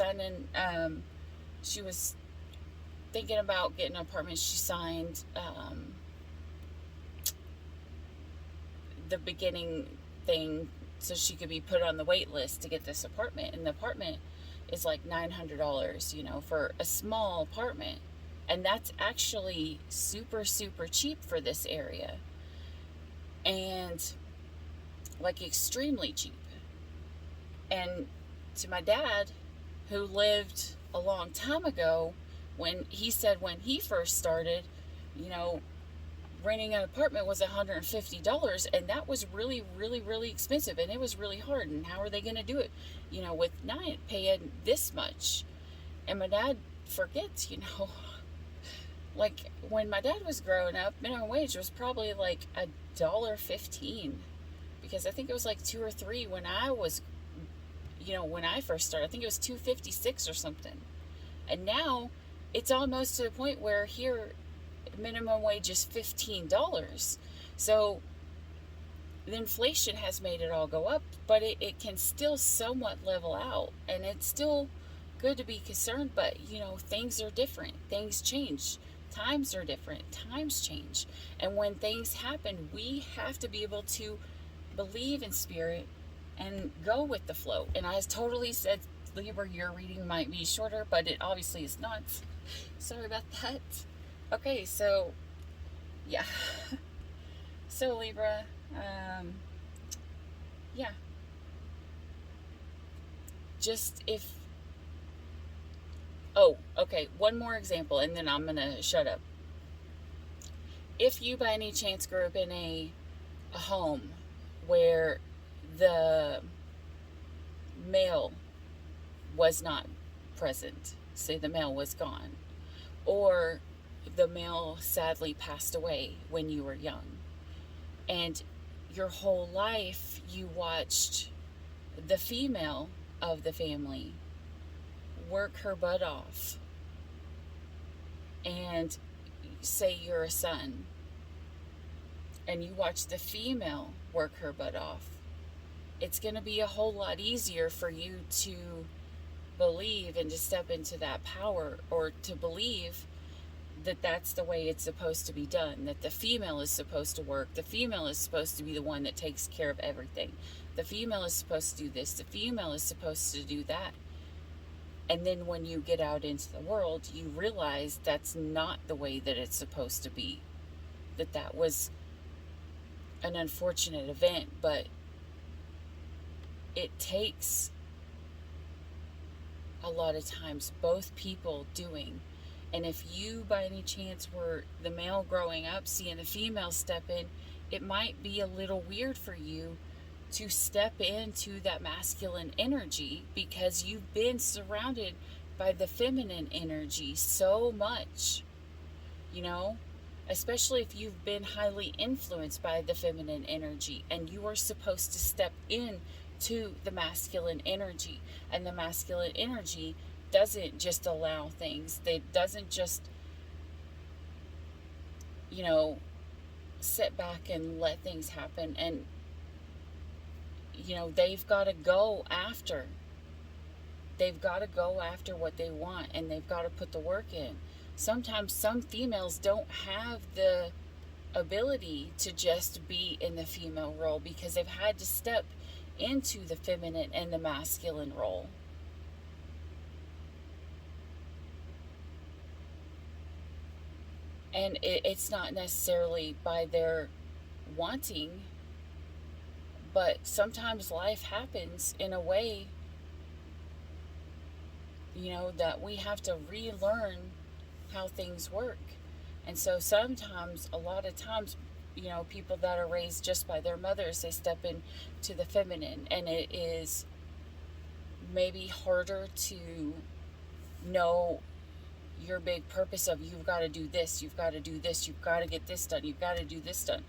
she was thinking about getting an apartment. She signed the beginning thing so she could be put on the wait list to get this apartment. And the apartment is like $900, for a small apartment. And that's actually super, super cheap for this area. And like extremely cheap. And to my dad, who lived a long time ago, when he first started, renting an apartment was $150, and that was really, really, really expensive, and it was really hard. And how are they going to do it, with not paying this much? And my dad forgets, like when my dad was growing up, minimum wage was probably like $1.15, because I think it was like $2 or $3 when I was, when I first started. I think it was $2.56 or something, and now it's almost to the point where here minimum wage is $15. So the inflation has made it all go up, but it can still somewhat level out, and it's still good to be concerned. But things are different, things change, times are different, times change, and when things happen, we have to be able to believe in spirit and go with the flow. And I totally said, Libra, your reading might be shorter, but it obviously is not. Sorry about that. Okay, so yeah. So Libra, yeah. Okay, one more example and then I'm gonna shut up. If you by any chance grew up in a home where the male was not present, say the male was gone, or the male sadly passed away when you were young, and your whole life you watched the female of the family work her butt off, and say you're a son and you watch the female work her butt off, it's going to be a whole lot easier for you to believe and to step into that power, or to believe that that's the way it's supposed to be done, that the female is supposed to work, the female is supposed to be the one that takes care of everything, the female is supposed to do this, the female is supposed to do that. And then when you get out into the world, you realize that's not the way that it's supposed to be. That was an unfortunate event, but it takes a lot of times both people doing. And if you by any chance were the male growing up seeing the female step in, it might be a little weird for you to step into that masculine energy because you've been surrounded by the feminine energy so much, you know, especially if you've been highly influenced by the feminine energy, and you are supposed to step in to the masculine energy. And the masculine energy doesn't just allow things, it doesn't just, you know, sit back and let things happen. And you know, they've got to go after what they want, and they've got to put the work in. Sometimes some females don't have the ability to just be in the female role because they've had to step into the feminine and the masculine role. And it's not necessarily by their wanting, but sometimes life happens in a way, you know, that we have to relearn how things work. And so sometimes, a lot of times, you know, people that are raised just by their mothers, they step into the feminine, and it is maybe harder to know your big purpose of you've got to do this, you've got to do this, you've got to get this done, you've got to do this done.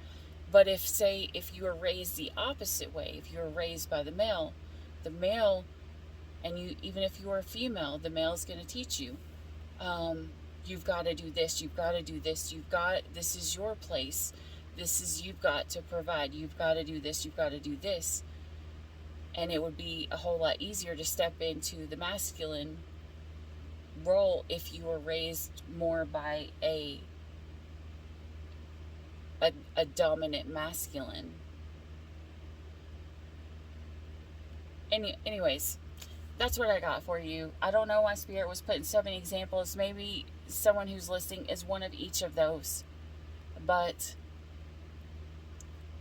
But if you were raised the opposite way, if you were raised by the male, and you, even if you were a female, the male is going to teach you, you've got to do this, you've got to do this, this is your place, you've got to provide, you've got to do this, you've got to do this. And it would be a whole lot easier to step into the masculine role if you were raised more by a dominant masculine. Anyways, that's what I got for you. I don't know why Spirit was putting so many examples. Maybe someone who's listening is one of each of those. But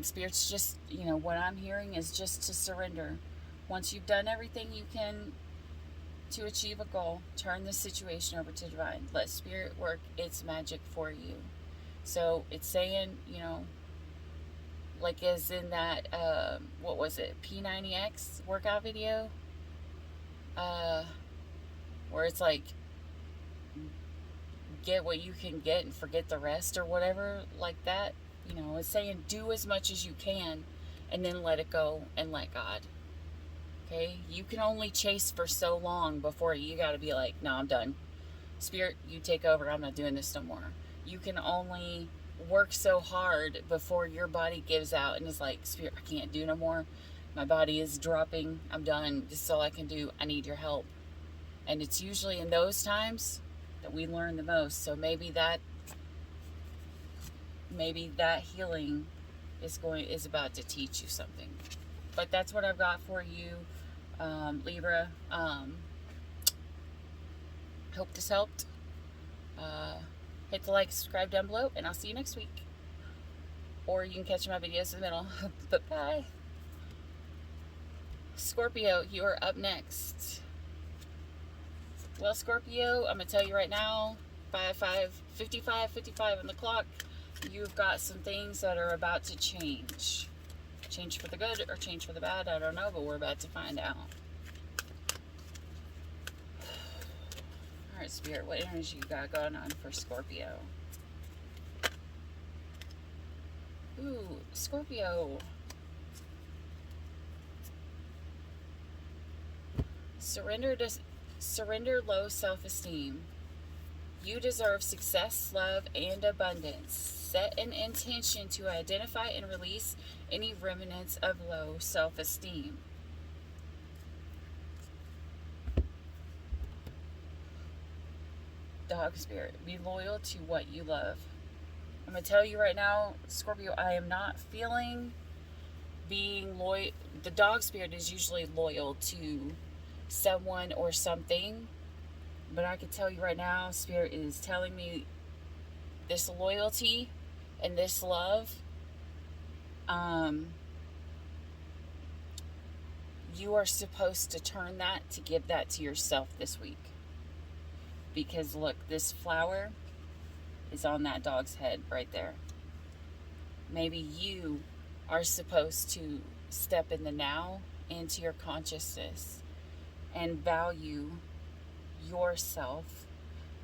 Spirit's just, you know, what I'm hearing is just to surrender. Once you've done everything you can to achieve a goal, turn the situation over to divine. Let Spirit work its magic for you. So it's saying, you know, like as in that, what was it, P90X workout video? Where it's like, get what you can get and forget the rest or whatever, like that. You know, it's saying do as much as you can and then let it go and let God. Okay? You can only chase for so long before you got to be like, no, I'm done. Spirit, you take over. I'm not doing this no more. You can only work so hard before your body gives out and is like, Spirit, I can't do no more. My body is dropping. I'm done. This is all I can do. I need your help. And it's usually in those times that we learn the most. So maybe that healing is about to teach you something. But that's what I've got for you, Libra. Hope this helped. Hit the like, subscribe down below, and I'll see you next week. Or you can catch my videos in the middle. But bye. Scorpio, you are up next. Well, Scorpio, I'm going to tell you right now, 55 on the clock, you've got some things that are about to change. Change for the good or change for the bad, I don't know, but we're about to find out. Alright, Spirit, what energy you got going on for Scorpio? Ooh, Scorpio. Surrender low self-esteem. You deserve success, love, and abundance. Set an intention to identify and release any remnants of low self-esteem. Dog Spirit, be loyal to what you love. I'm going to tell you right now, Scorpio, I am not feeling being loyal. The dog spirit is usually loyal to someone or something, But I can tell you right now, Spirit is telling me this loyalty and this love, you are supposed to turn that to give that to yourself this week. Because look, this flower is on that dog's head right there. Maybe you are supposed to step in the now into your consciousness and value yourself.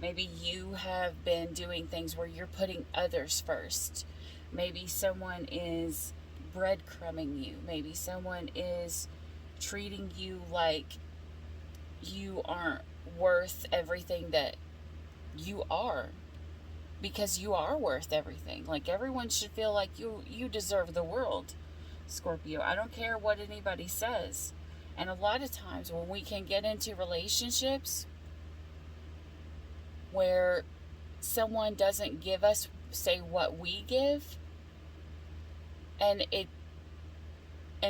Maybe you have been doing things where you're putting others first. Maybe someone is breadcrumbing you. Maybe someone is treating you like you aren't worth everything that you are, because you are worth everything. Like, everyone should feel like you deserve the world, Scorpio. I don't care what anybody says. And a lot of times when we can get into relationships where someone doesn't give us, say, what we give, and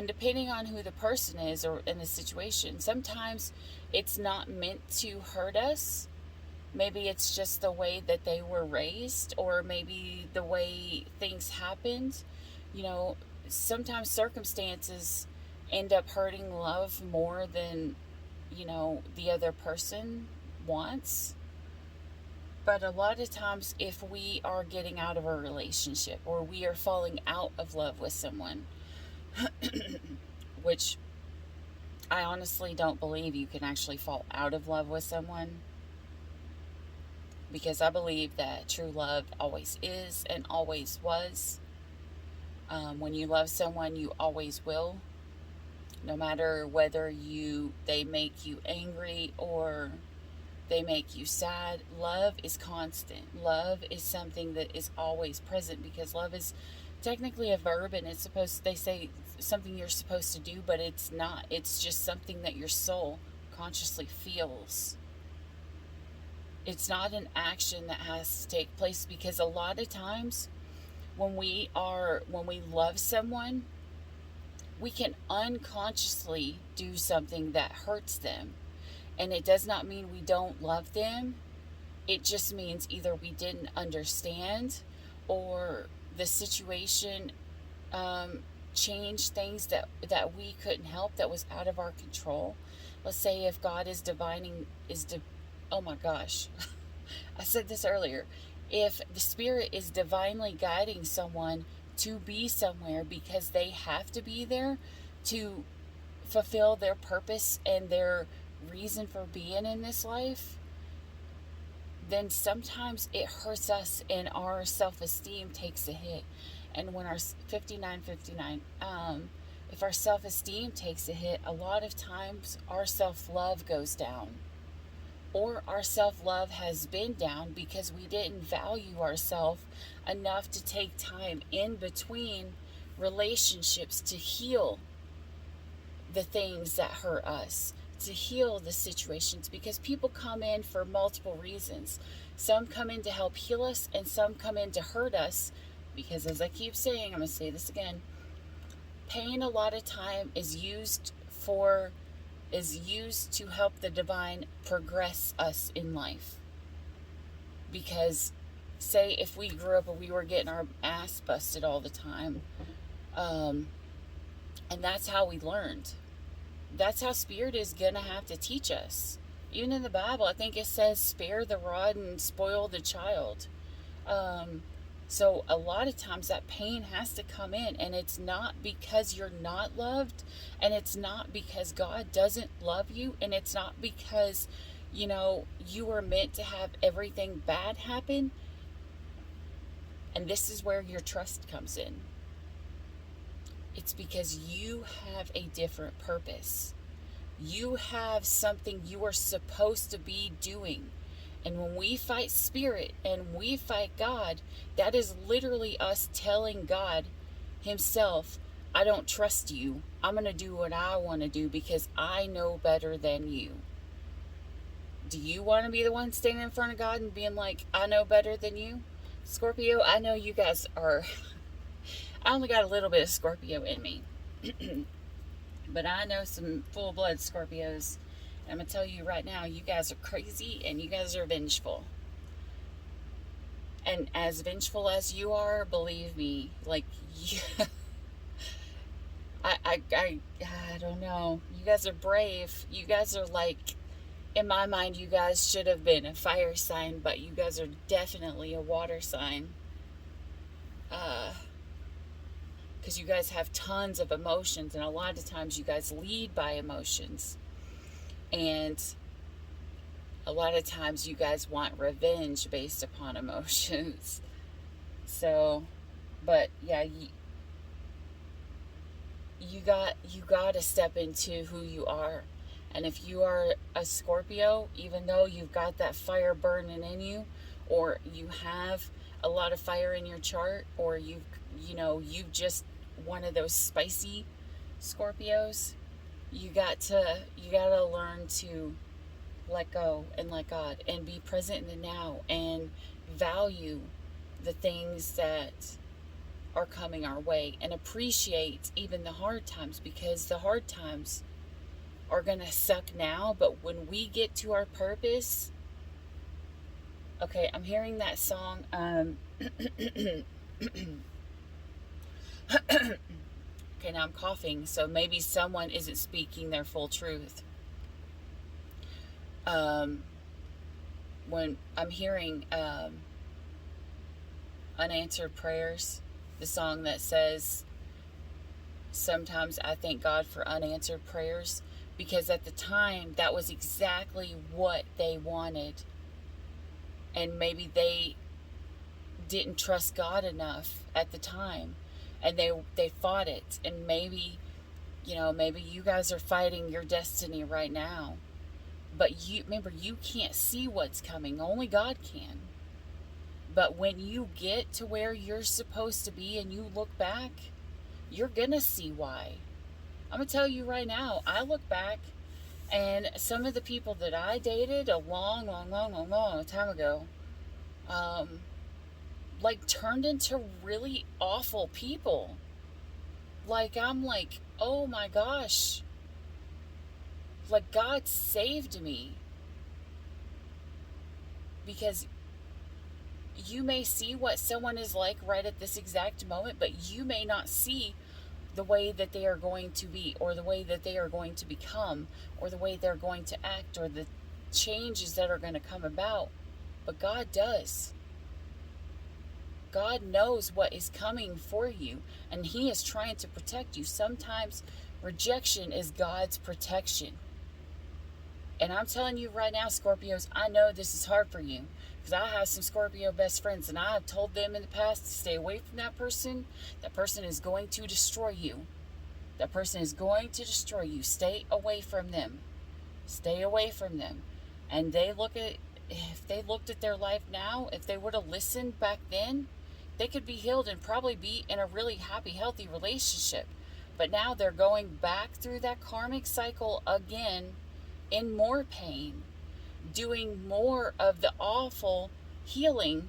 depending on who the person is or in the situation, sometimes it's not meant to hurt us. Maybe it's just the way that they were raised, or maybe the way things happened. You know, sometimes circumstances end up hurting love more than, you know, the other person wants. But a lot of times, if we are getting out of a relationship, or we are falling out of love with someone, which I honestly don't believe you can actually fall out of love with someone, because I believe that true love always is and always was. When you love someone, you always will, no matter whether they make you angry or they make you sad. Love is constant. Love is something that is always present, because love is technically a verb, and it's supposed, they say, something you're supposed to do, but it's not. It's just something that your soul consciously feels. It's not an action that has to take place, because a lot of times when we love someone, we can unconsciously do something that hurts them. And it does not mean we don't love them. It just means either we didn't understand, or the situation changed things that we couldn't help, that was out of our control. Let's say if God is oh my gosh, I said this earlier. If the Spirit is divinely guiding someone to be somewhere because they have to be there to fulfill their purpose and their reason for being in this life, then sometimes it hurts us and our self-esteem takes a hit. And when our 59, if our self-esteem takes a hit, a lot of times our self-love goes down, or our self-love has been down because we didn't value ourselves enough to take time in between relationships to heal the things that hurt us, to heal the situations, because people come in for multiple reasons. Some come in to help heal us, and some come in to hurt us, because, as I keep saying, I'm going to say this again, pain a lot of time is used to help the divine progress us in life. Because, say, if we grew up and we were getting our ass busted all the time, and that's how we learned. That's how Spirit is going to have to teach us. Even in the Bible, I think it says, spare the rod and spoil the child. So a lot of times that pain has to come in, and it's not because you're not loved, and it's not because God doesn't love you, and it's not because, you were meant to have everything bad happen. And this is where your trust comes in. It's because you have a different purpose. You have something you are supposed to be doing. And when we fight Spirit and we fight God, that is literally us telling God Himself, I don't trust you. I'm going to do what I want to do because I know better than you. Do you want to be the one standing in front of God and being like, I know better than you? Scorpio, I know you guys are... I only got a little bit of Scorpio in me. But I know some full-blood Scorpios. I'm going to tell you right now, you guys are crazy and you guys are vengeful. And as vengeful as you are, believe me, like, yeah, I don't know. You guys are brave. You guys are like, in my mind, you guys should have been a fire sign, but you guys are definitely a water sign. Because you guys have tons of emotions, and a lot of times you guys lead by emotions. And a lot of times you guys want revenge based upon emotions. So, but yeah, you got to step into who you are. And if you are a Scorpio, even though you've got that fire burning in you, or you have a lot of fire in your chart, or you've just one of those spicy Scorpios, you got to learn to let go and let God and be present in the now and value the things that are coming our way and appreciate even the hard times, because the hard times are going to suck now, but when we get to our purpose. Okay, I'm hearing that song. Okay, now I'm coughing, so maybe someone isn't speaking their full truth. When I'm hearing Unanswered Prayers, the song that says, sometimes I thank God for unanswered prayers, because at the time that was exactly what they wanted, and maybe they didn't trust God enough at the time, and they fought it. And maybe you guys are fighting your destiny right now, but remember, you can't see what's coming, only God can. But when you get to where you're supposed to be and you look back, you're gonna see why. I'm gonna tell you right now, I look back, and some of the people that I dated a long time ago, like, turned into really awful people. Like, I'm like, oh my gosh, like, God saved me. Because you may see what someone is like right at this exact moment, but you may not see the way that they are going to be, or the way that they are going to become, or the way they're going to act, or the changes that are going to come about. But God does. God knows what is coming for you, and He is trying to protect you. Sometimes rejection is God's protection. And I'm telling you right now, Scorpios, I know this is hard for you, because I have some Scorpio best friends, and I have told them in the past to stay away from that person. That person is going to destroy you. That person is going to destroy you. Stay away from them. Stay away from them. And if they looked at their life now, if they would have listened back then, they could be healed and probably be in a really happy, healthy relationship. But now they're going back through that karmic cycle again, in more pain, doing more of the awful healing.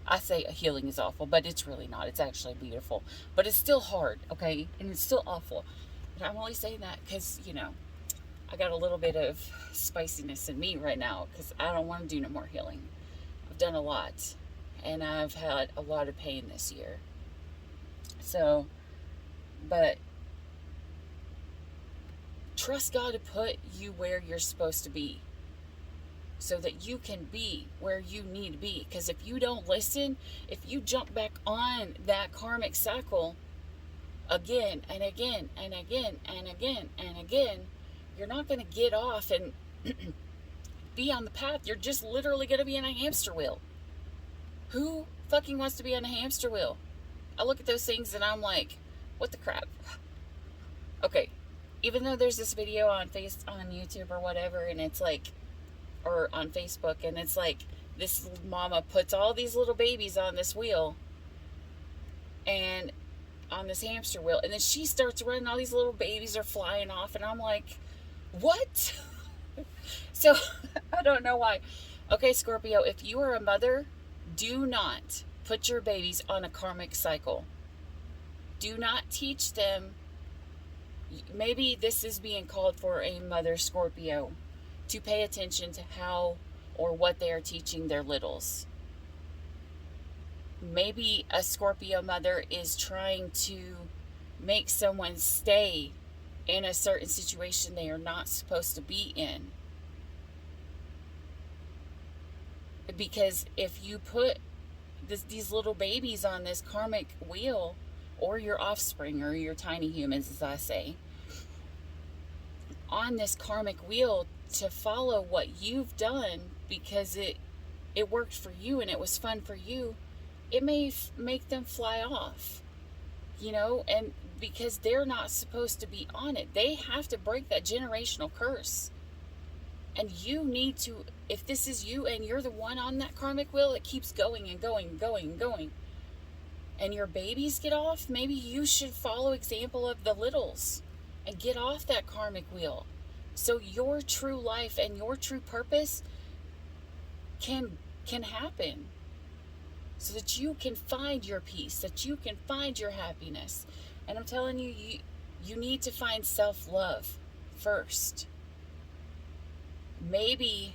I say healing is awful, but it's really not. It's actually beautiful. But it's still hard, okay? And it's still awful. But I'm only saying that because, I got a little bit of spiciness in me right now, because I don't want to do no more healing. I've done a lot, and I've had a lot of pain this year. So, but trust God to put you where you're supposed to be, so that you can be where you need to be. Because if you don't listen, if you jump back on that karmic cycle again and again and again and again and again, you're not going to get off and be on the path. You're just literally going to be in a hamster wheel. Who fucking wants to be on a hamster wheel? I look at those things and I'm like, what the crap? Okay, even though there's this video on YouTube or whatever, and it's like, or on Facebook, and it's like, this mama puts all these little babies on this wheel, and on this hamster wheel, and then she starts running, all these little babies are flying off, and I'm like, what? So, I don't know why. Okay, Scorpio, if you are a mother, do not put your babies on a karmic cycle. Do not teach them, Maybe this is being called for a mother Scorpio to pay attention to how or what they are teaching their littles. Maybe a Scorpio mother is trying to make someone stay in a certain situation they are not supposed to be in. Because if you put these little babies on this karmic wheel, or your offspring, or your tiny humans, as I say, on this karmic wheel to follow what you've done because it worked for you and it was fun for you, it may make them fly off, and because they're not supposed to be on it. They have to break that generational curse. And you need to, if this is you and you're the one on that karmic wheel, it keeps going and going and going and going, and your babies get off, maybe you should follow example of the littles and get off that karmic wheel, so your true life and your true purpose can happen, so that you can find your peace, that you can find your happiness. And I'm telling you, you need to find self-love first. Maybe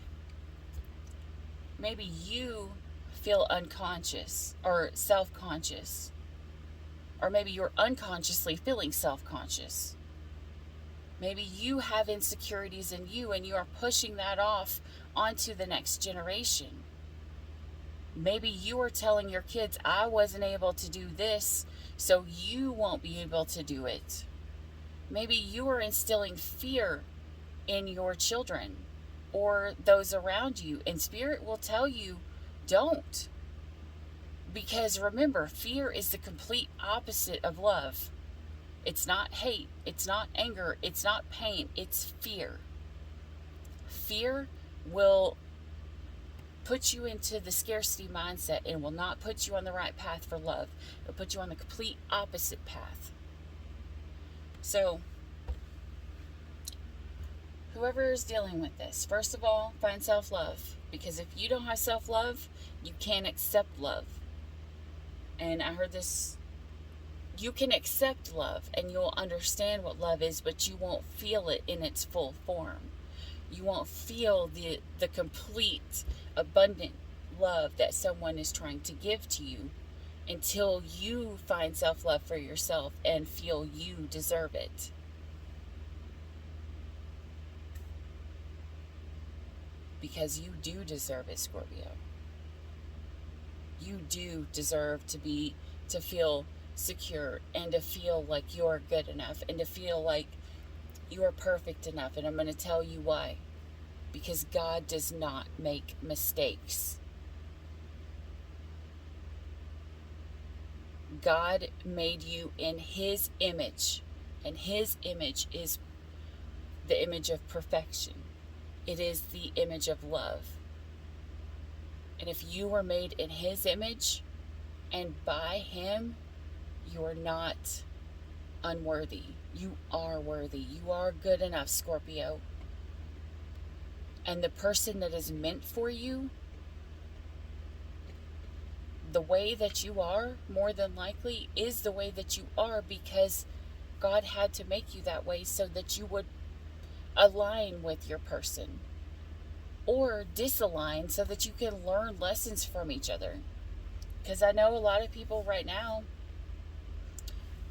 you feel unconscious or self-conscious, or maybe you're unconsciously feeling self-conscious. Maybe you have insecurities in you and you are pushing that off onto the next generation. Maybe you are telling your kids, I wasn't able to do this, so you won't be able to do it. Maybe you are instilling fear in your children or those around you, and Spirit will tell you, don't. Because remember, fear is the complete opposite of love. It's not hate, it's not anger, it's not pain, it's fear. Fear will put you into the scarcity mindset and will not put you on the right path for love. It'll put you on the complete opposite path. So, whoever is dealing with this, first of all, find self-love. Because if you don't have self-love, you can't accept love. And I heard this, you can accept love and you'll understand what love is, but you won't feel it in its full form. You won't feel the complete, abundant love that someone is trying to give to you until you find self-love for yourself and feel you deserve it. Because you do deserve it, Scorpio. You do deserve to feel secure, and to feel like you're good enough, and to feel like you are perfect enough. And I'm going to tell you why. Because God does not make mistakes. God made you in His image, and His image is the image of perfection. It is the image of love. And if you were made in His image and by Him, you are not unworthy. You are worthy. You are good enough, Scorpio. And the person that is meant for you, the way that you are, more than likely, is the way that you are because God had to make you that way so that you would align with your person, or disalign so that you can learn lessons from each other. Because I know a lot of people right now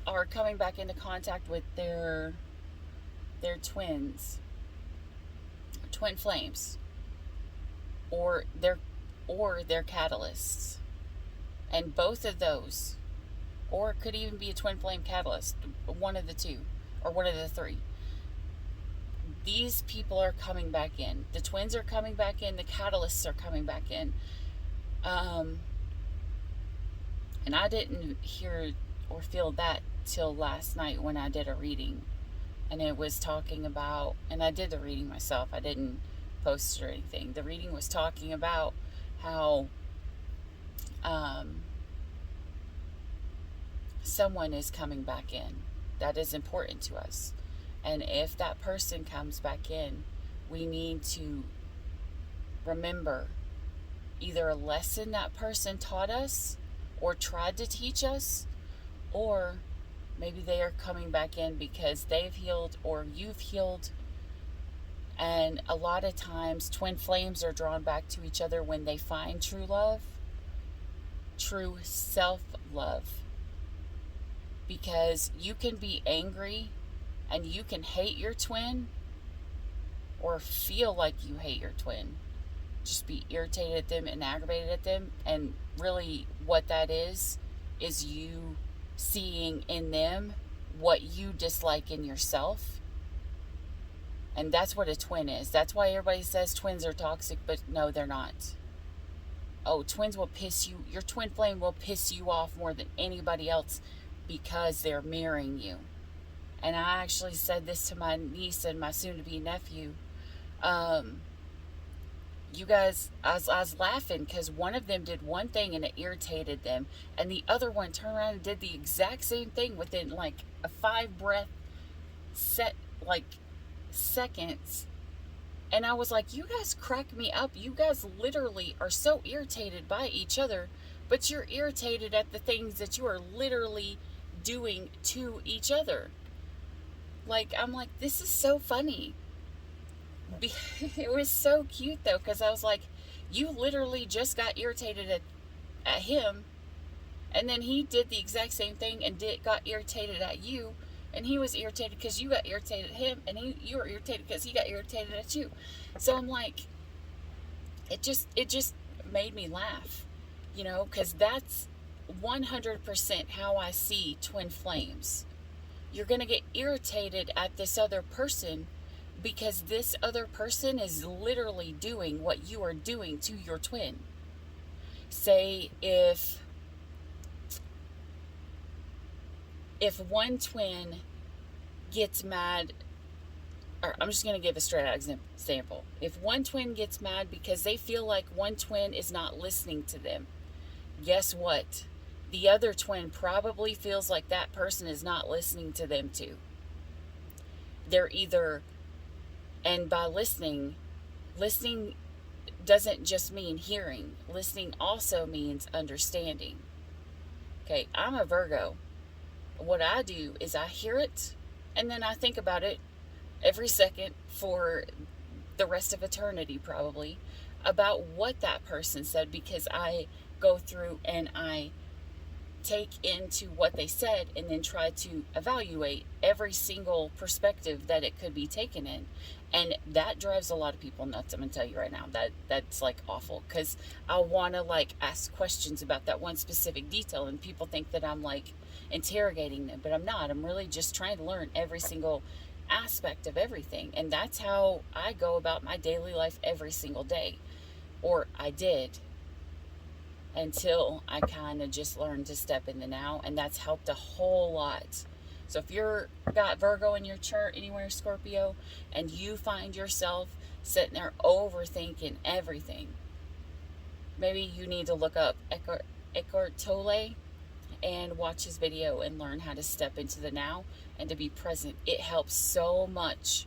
are coming back into contact with their twins, twin flames, or their catalysts. And both of those, or it could even be a twin flame catalyst, one of the two, or one of the three. These people are coming back in. The twins are coming back in. The catalysts are coming back in. And I didn't hear or feel that till last night when I did a reading. And it was talking about, and I did the reading myself. I didn't post it or anything. The reading was talking about how someone is coming back in. That is important to us. And if that person comes back in, we need to remember either a lesson that person taught us or tried to teach us, or Maybe they are coming back in because they've healed or you've healed. And a lot of times, twin flames are drawn back to each other when they find true love, true self-love. Because you can be angry and you can hate your twin or feel like you hate your twin. Just be irritated at them and aggravated at them. And really what that is you seeing in them what you dislike in yourself. And that's what a twin is. That's why everybody says twins are toxic, but no, they're not. Oh, twins will piss you, your twin flame will piss you off more than anybody else because they're mirroring you. And I actually said this to my niece and my soon-to-be nephew. You guys, I was laughing because one of them did one thing and it irritated them, and the other one turned around and did the exact same thing within like a 5-breath set, like seconds. And I was like, you guys crack me up. You guys literally are so irritated by each other, but you're irritated at the things that you are literally doing to each other. Like, I'm like, this is so funny. It was so cute though, because I was like, you literally just got irritated at him, and then he did the exact same thing and got irritated at you, and he was irritated because you got irritated at him, and you were irritated because he got irritated at you. So I'm like, it just made me laugh, you know, because that's 100% how I see twin flames. You're gonna get irritated at this other person because this other person is literally doing what you are doing to your twin. Say if one twin gets mad, or I'm just going to give a straight out example. If one twin gets mad because they feel like one twin is not listening to them, guess what? The other twin probably feels like that person is not listening to them too. They're either, and by listening doesn't just mean hearing. Listening also means understanding. Okay, I'm a Virgo. What I do is I hear it, and then I think about it every second for the rest of eternity probably, about what that person said, because I go through and I take into what they said and then try to evaluate every single perspective that it could be taken in. And that drives a lot of people nuts. I'm gonna tell you right now, that's like awful, because I want to like ask questions about that one specific detail, and people think that I'm like interrogating them, but I'm not. I'm really just trying to learn every single aspect of everything. And that's how I go about my daily life every single day, or I did, until I kind of just learned to step in the now, and that's helped a whole lot. So if you're got Virgo in your chart, anywhere Scorpio, and you find yourself sitting there overthinking everything, maybe you need to look up Eckhart Tolle and watch his video and learn how to step into the now and to be present. It helps so much.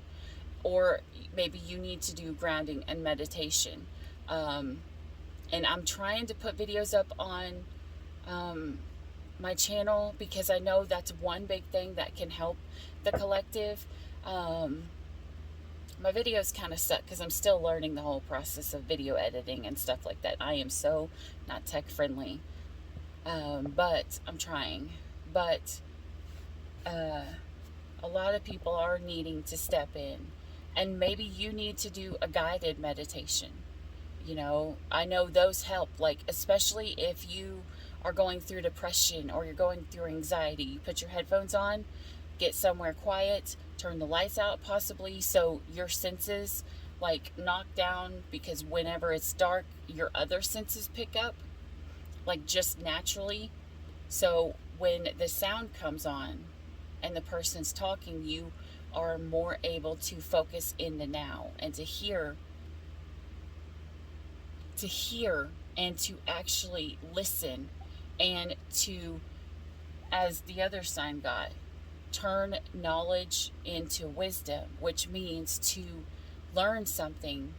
Or maybe you need to do grounding and meditation. And I'm trying to put videos up on my channel, because I know that's one big thing that can help the collective. My videos kind of suck because I'm still learning the whole process of video editing and stuff like that. I am so not tech friendly, but I'm trying. But a lot of people are needing to step in, and maybe you need to do a guided meditation. You know, I know those help, like especially if you are going through depression or you're going through anxiety. You put your headphones on, get somewhere quiet, turn the lights out possibly, so your senses like knock down, because whenever it's dark, your other senses pick up, like just naturally. So when the sound comes on and the person's talking, you are more able to focus in the now and to hear and to actually listen, and to, as the other sign got, turn knowledge into wisdom, which means to learn something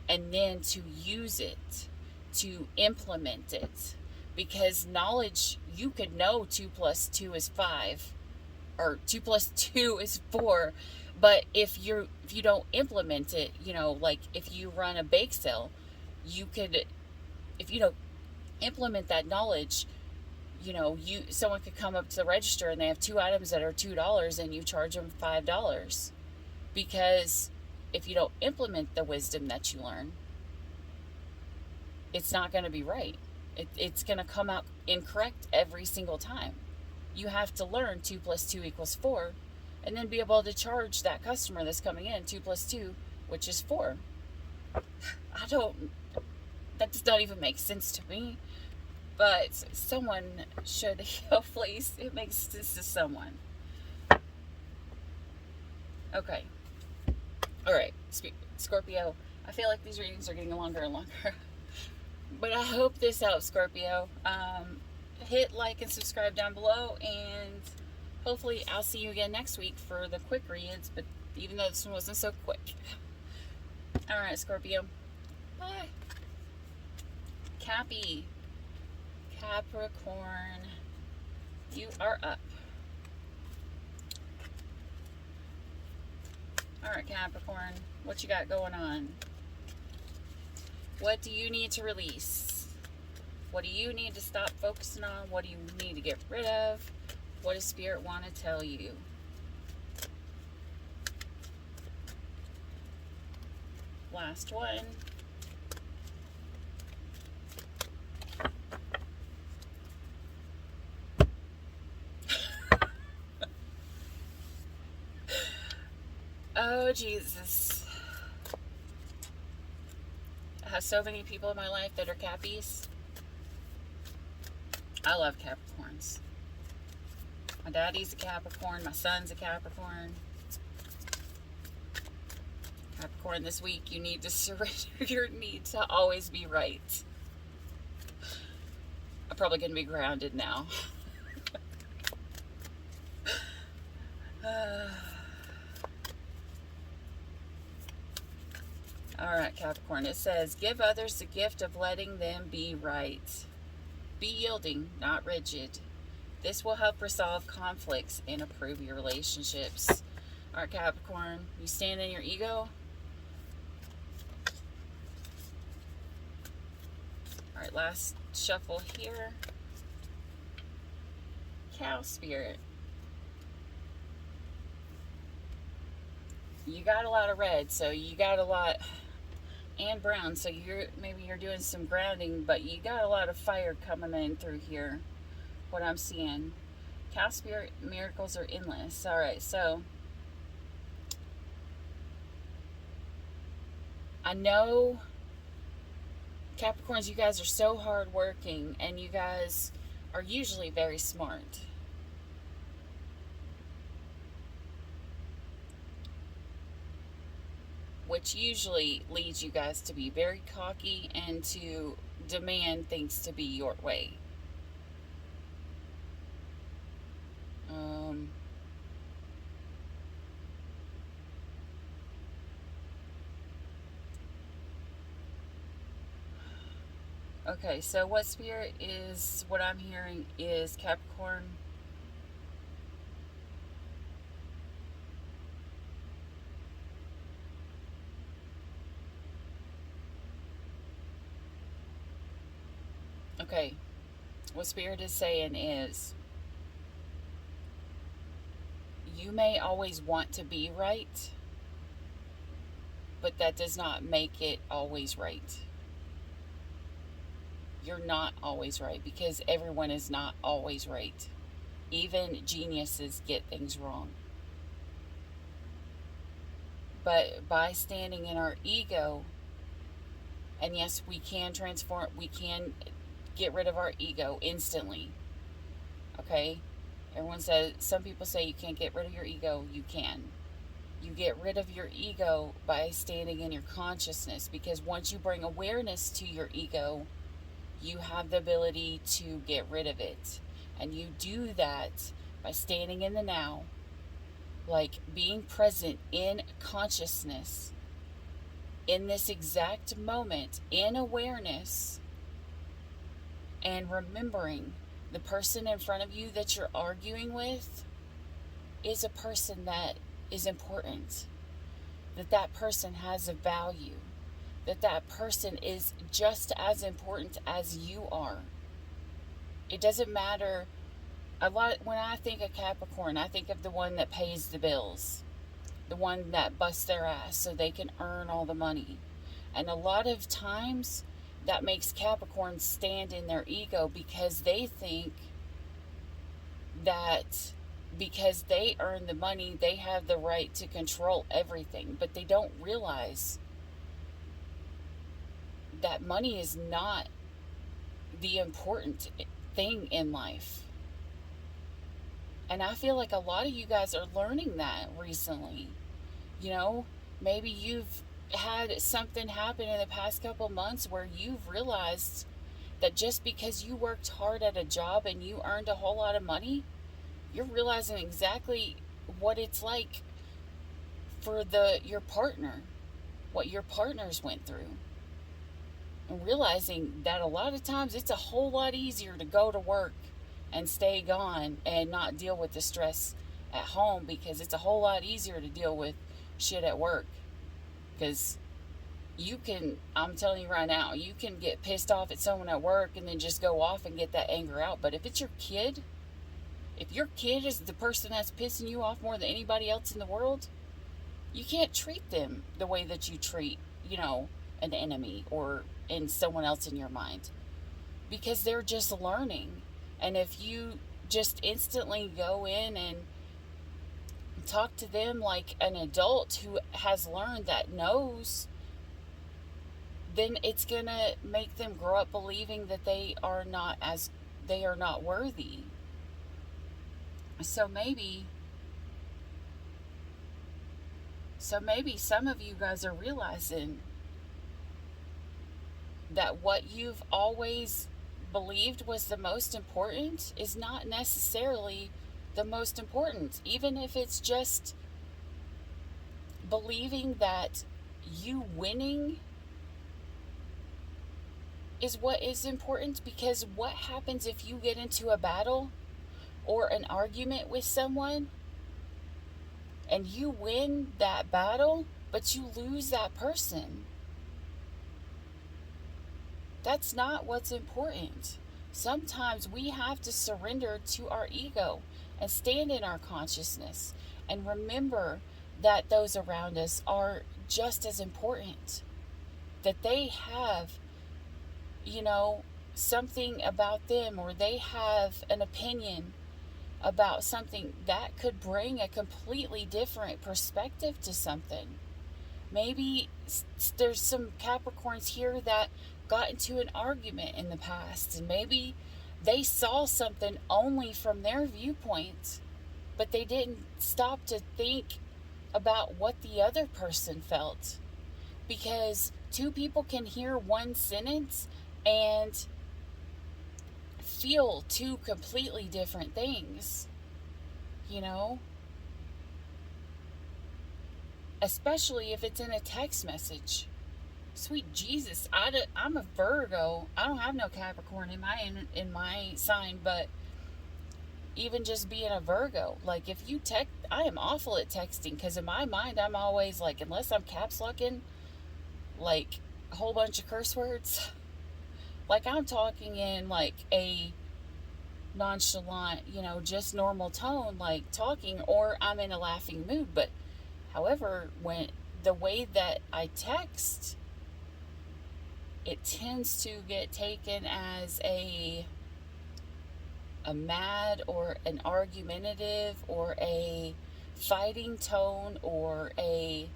and then to use it, to implement it. Because knowledge, you could know 2 + 2 is 5, or 2 plus 2 is 4. But if you don't implement it, like if you run a bake sale, you could, if you don't implement that knowledge, someone could come up to the register and they have 2 items that are $2 and you charge them $5, because if you don't implement the wisdom that you learn, it's not going to be right. It's going to come out incorrect every single time. You have to learn 2 plus 2 equals 4, and then be able to charge that customer that's coming in 2 plus 2, which is 4. That does not even make sense to me, but someone should, hopefully it makes sense to someone. Okay. All right, Scorpio, I feel like these readings are getting longer and longer. But I hope this helps, Scorpio. Hit like and subscribe down below, and hopefully I'll see you again next week for the quick reads, but even though this one wasn't so quick. Alright, Scorpio. Bye. Capricorn, you are up. Alright, Capricorn, what you got going on? What do you need to release? What do you need to stop focusing on? What do you need to get rid of? What does Spirit want to tell you? Last one. Oh, Jesus. I have so many people in my life that are Cappies. I love Capricorns. My daddy's a Capricorn. My son's a Capricorn. Capricorn, this week you need to surrender your need to always be right. I'm probably going to be grounded now. Alright, Capricorn, it says, give others the gift of letting them be right. Be yielding, not rigid. This will help resolve conflicts and improve your relationships. Alright, Capricorn, you stand in your ego? Alright, last shuffle here. Cow Spirit. You got a lot of red, so you got a lot, and brown, so maybe you're doing some grounding, but you got a lot of fire coming in through here, what I'm seeing. Cow Spirit, miracles are endless. Alright, so I know, Capricorns, you guys are so hardworking, and you guys are usually very smart. Which usually leads you guys to be very cocky and to demand things to be your way. Okay, so what Spirit is, what I'm hearing is Capricorn. Okay, what Spirit is saying is, you may always want to be right, but that does not make it always right. You're not always right, because everyone is not always right. Even geniuses get things wrong. But by standing in our ego, and yes, we can transform, we can get rid of our ego instantly. Okay? Everyone says, some people say you can't get rid of your ego. You can. You get rid of your ego by standing in your consciousness, because once you bring awareness to your ego, you have the ability to get rid of it. And you do that by standing in the now, like being present in consciousness, in this exact moment, in awareness, and remembering the person in front of you that you're arguing with, is a person that is important, that that person has a value, that that person is just as important as you are. It doesn't matter. When I think of Capricorn, I think of the one that pays the bills, the one that busts their ass so they can earn all the money. And a lot of times that makes Capricorn stand in their ego, because they think that because they earn the money, they have the right to control everything. But they don't realize that money is not the important thing in life. And I feel like a lot of you guys are learning that recently. You know, maybe you've had something happen in the past couple months where you've realized that just because you worked hard at a job and you earned a whole lot of money, you're realizing exactly what it's like for your partner, what your partners went through. And realizing that a lot of times it's a whole lot easier to go to work and stay gone and not deal with the stress at home, because it's a whole lot easier to deal with shit at work. Because I'm telling you right now, you can get pissed off at someone at work and then just go off and get that anger out. But if it's your kid, if your kid is the person that's pissing you off more than anybody else in the world, you can't treat them the way that you treat, an enemy or in someone else in your mind, because they're just learning. And if you just instantly go in and talk to them like an adult who has learned, that knows, then it's gonna make them grow up believing that they are not worthy. So maybe some of you guys are realizing that what you've always believed was the most important is not necessarily the most important, even if it's just believing that you winning is what is important. Because what happens if you get into a battle or an argument with someone and you win that battle, but you lose that person? That's not what's important. Sometimes we have to surrender to our ego and stand in our consciousness and remember that those around us are just as important, that they have, something about them, or they have an opinion about something that could bring a completely different perspective to something. Maybe there's some Capricorns here that got into an argument in the past, and maybe they saw something only from their viewpoint, but they didn't stop to think about what the other person felt. Because two people can hear one sentence and feel two completely different things, especially if it's in a text message. Sweet Jesus, I'm a Virgo. I don't have no Capricorn in my sign, but even just being a Virgo, like if you I am awful at texting, because in my mind I'm always like, unless I'm caps locking like a whole bunch of curse words, like I'm talking in like a nonchalant, just normal tone, like talking, or I'm in a laughing mood. But however, when the way that I text, it tends to get taken as a mad or an argumentative or a fighting tone or a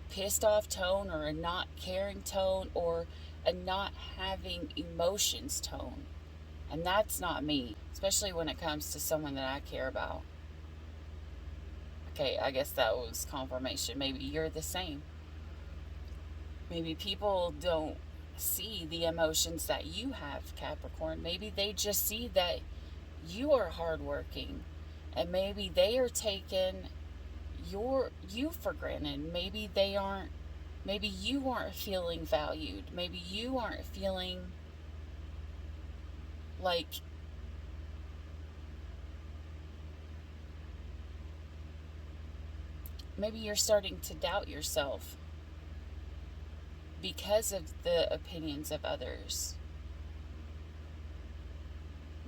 pissed off tone or a not caring tone or a not having emotions tone. And that's not me, especially when it comes to someone that I care about. Okay, I guess that was confirmation. Maybe you're the same. Maybe people don't see the emotions that you have, Capricorn. Maybe they just see that you are hardworking, and maybe they are taking you for granted. Maybe you aren't feeling valued. Maybe you aren't feeling like maybe you're starting to doubt yourself because of the opinions of others.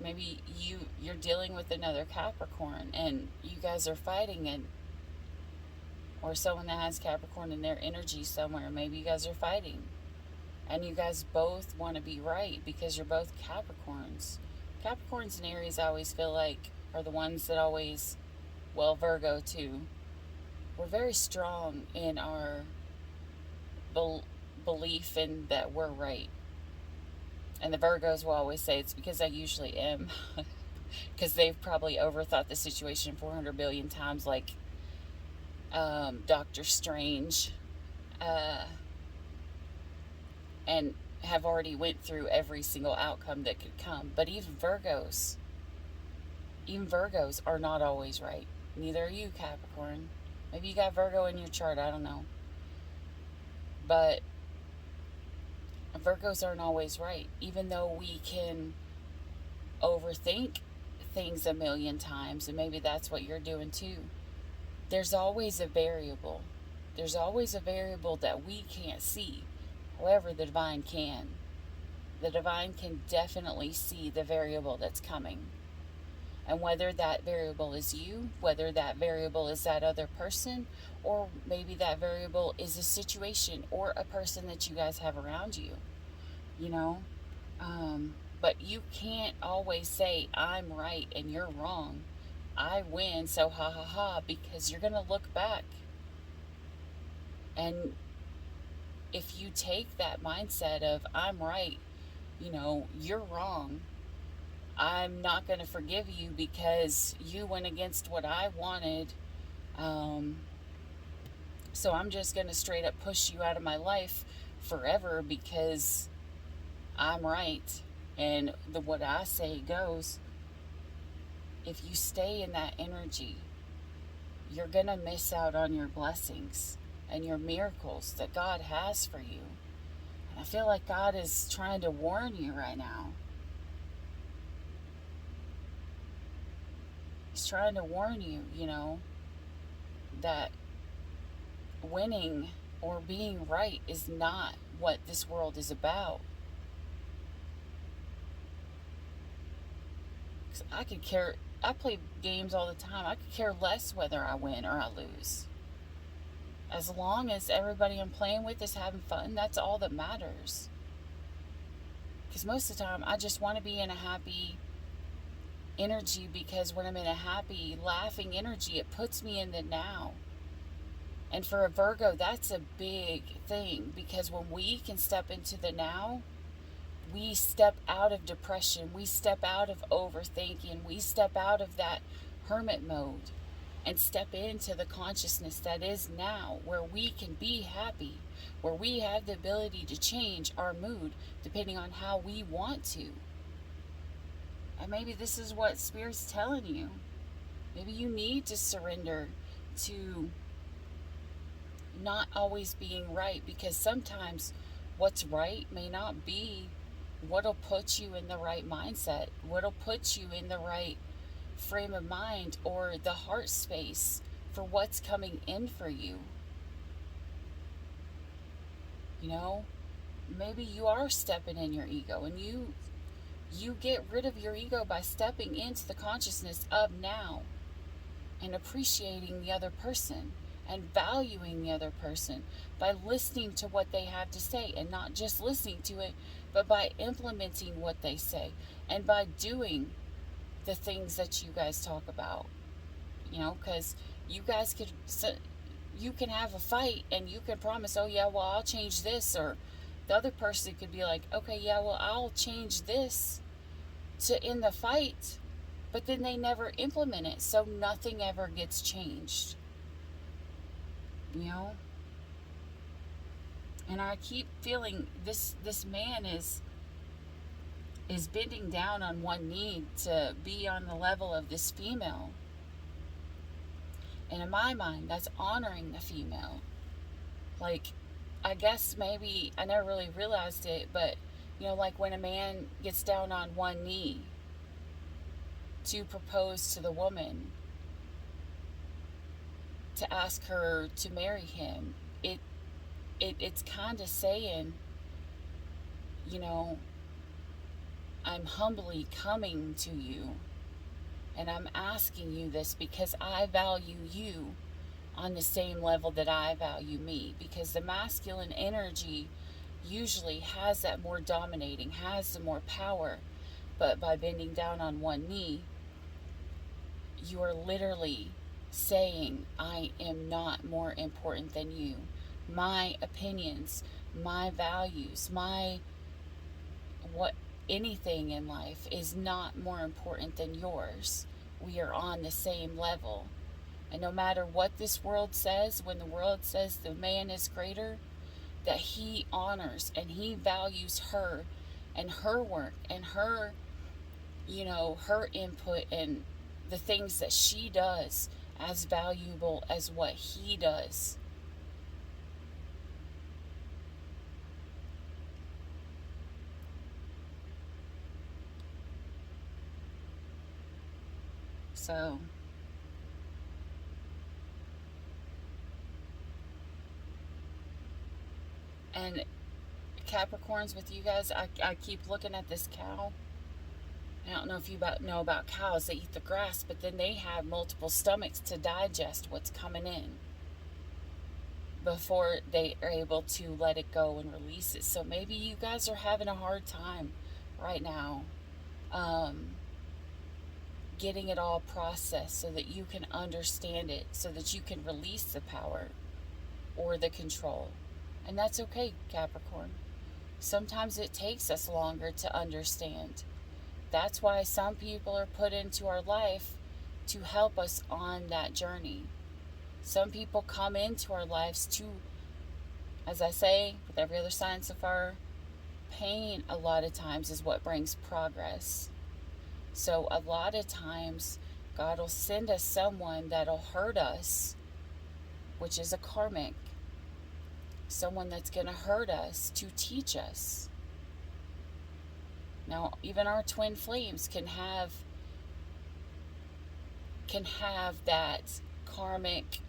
Maybe you're dealing with another Capricorn and you guys are fighting, and or someone that has Capricorn in their energy somewhere. Maybe you guys are fighting and you guys both want to be right because you're both Capricorns. Capricorns and Aries, I always feel like, are the ones that always, well, Virgo too, we're very strong in our belief in that we're right. And the Virgos will always say it's because I usually am. Because they've probably overthought the situation 400 billion times, like Doctor Strange. And have already went through every single outcome that could come. But even Virgos are not always right. Neither are you, Capricorn. Maybe you got Virgo in your chart, I don't know. But Virgos aren't always right. Even though we can overthink things a million times, and maybe that's what you're doing too. There's always a variable. There's always a variable that we can't see. However, the divine can. The divine can definitely see the variable that's coming. And whether that variable is you, whether that variable is that other person, or maybe that variable is a situation or a person that you guys have around you, you know. But you can't always say, I'm right and you're wrong. I win, so ha ha ha, because you're going to look back. And if you take that mindset of, I'm right, you know, you're wrong, I'm not going to forgive you because you went against what I wanted. So I'm just going to straight up push you out of my life forever because I'm right. And what I say goes. If you stay in that energy, you're going to miss out on your blessings and your miracles that God has for you. And I feel like God is trying to warn you right now. He's trying to warn you, you know, that winning or being right is not what this world is about. I play games all the time. I could care less whether I win or I lose. As long as everybody I'm playing with is having fun, that's all that matters. Because most of the time, I just want to be in a happy energy, because when I'm in a happy, laughing energy, it puts me in the now. And for a Virgo, that's a big thing, because when we can step into the now, we step out of depression, we step out of overthinking, we step out of that hermit mode and step into the consciousness that is now, where we can be happy, where we have the ability to change our mood depending on how we want to. And maybe this is what Spirit's telling you. Maybe you need to surrender to not always being right, because sometimes what's right may not be what'll put you in the right mindset, what'll put you in the right frame of mind or the heart space for what's coming in for you. You know, maybe you are stepping in your ego, and you get rid of your ego by stepping into the consciousness of now and appreciating the other person and valuing the other person by listening to what they have to say, and not just listening to it, but by implementing what they say and by doing the things that you guys talk about. You know, because you guys you can have a fight and you can promise, oh yeah, well, I'll change this, or the other person could be like, okay, yeah, well, I'll change this to end the fight, but then they never implement it, so nothing ever gets changed. You know? And I keep feeling this man is bending down on one knee to be on the level of this female. And in my mind, that's honoring the female. Like, I guess maybe I never really realized it, but, you know, like when a man gets down on one knee to propose to the woman, to ask her to marry him. It's kind of saying, you know, I'm humbly coming to you, and I'm asking you this because I value you on the same level that I value me. Because the masculine energy usually has that more dominating, has the more power. But by bending down on one knee, you are literally saying, I am not more important than you. My opinions, my values, my what anything in life is not more important than yours. We are on the same level. And no matter what this world says, when the world says the man is greater, that he honors and he values her and her work and her, you know, her input and the things that she does as valuable as what he does. So, and Capricorns, with you guys, I keep looking at this cow. I don't know if you know about cows. They eat the grass, but then they have multiple stomachs to digest what's coming in before they are able to let it go and release it. So maybe you guys are having a hard time right now getting it all processed so that you can understand it, so that you can release the power or the control. And that's okay, Capricorn. Sometimes it takes us longer to understand. That's why some people are put into our life to help us on that journey. Some people come into our lives to, as I say, with every other sign so far, pain a lot of times is what brings progress. So a lot of times God will send us someone that'll hurt us, which is a karmic. Someone that's going to hurt us to teach us. Now, even our twin flames can have that karmic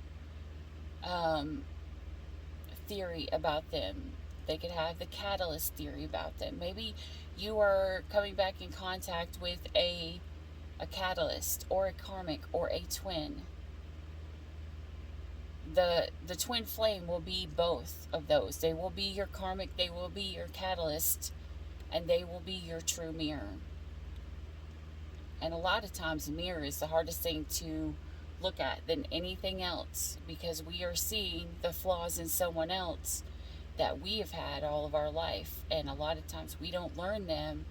theory about them. They could have the catalyst theory about them. Maybe you are coming back in contact with a catalyst or a karmic or a twin. The twin flame will be both of those. They will be your karmic, they will be your catalyst, and they will be your true mirror. And a lot of times a mirror is the hardest thing to look at than anything else, because we are seeing the flaws in someone else that we have had all of our life, and a lot of times we don't learn them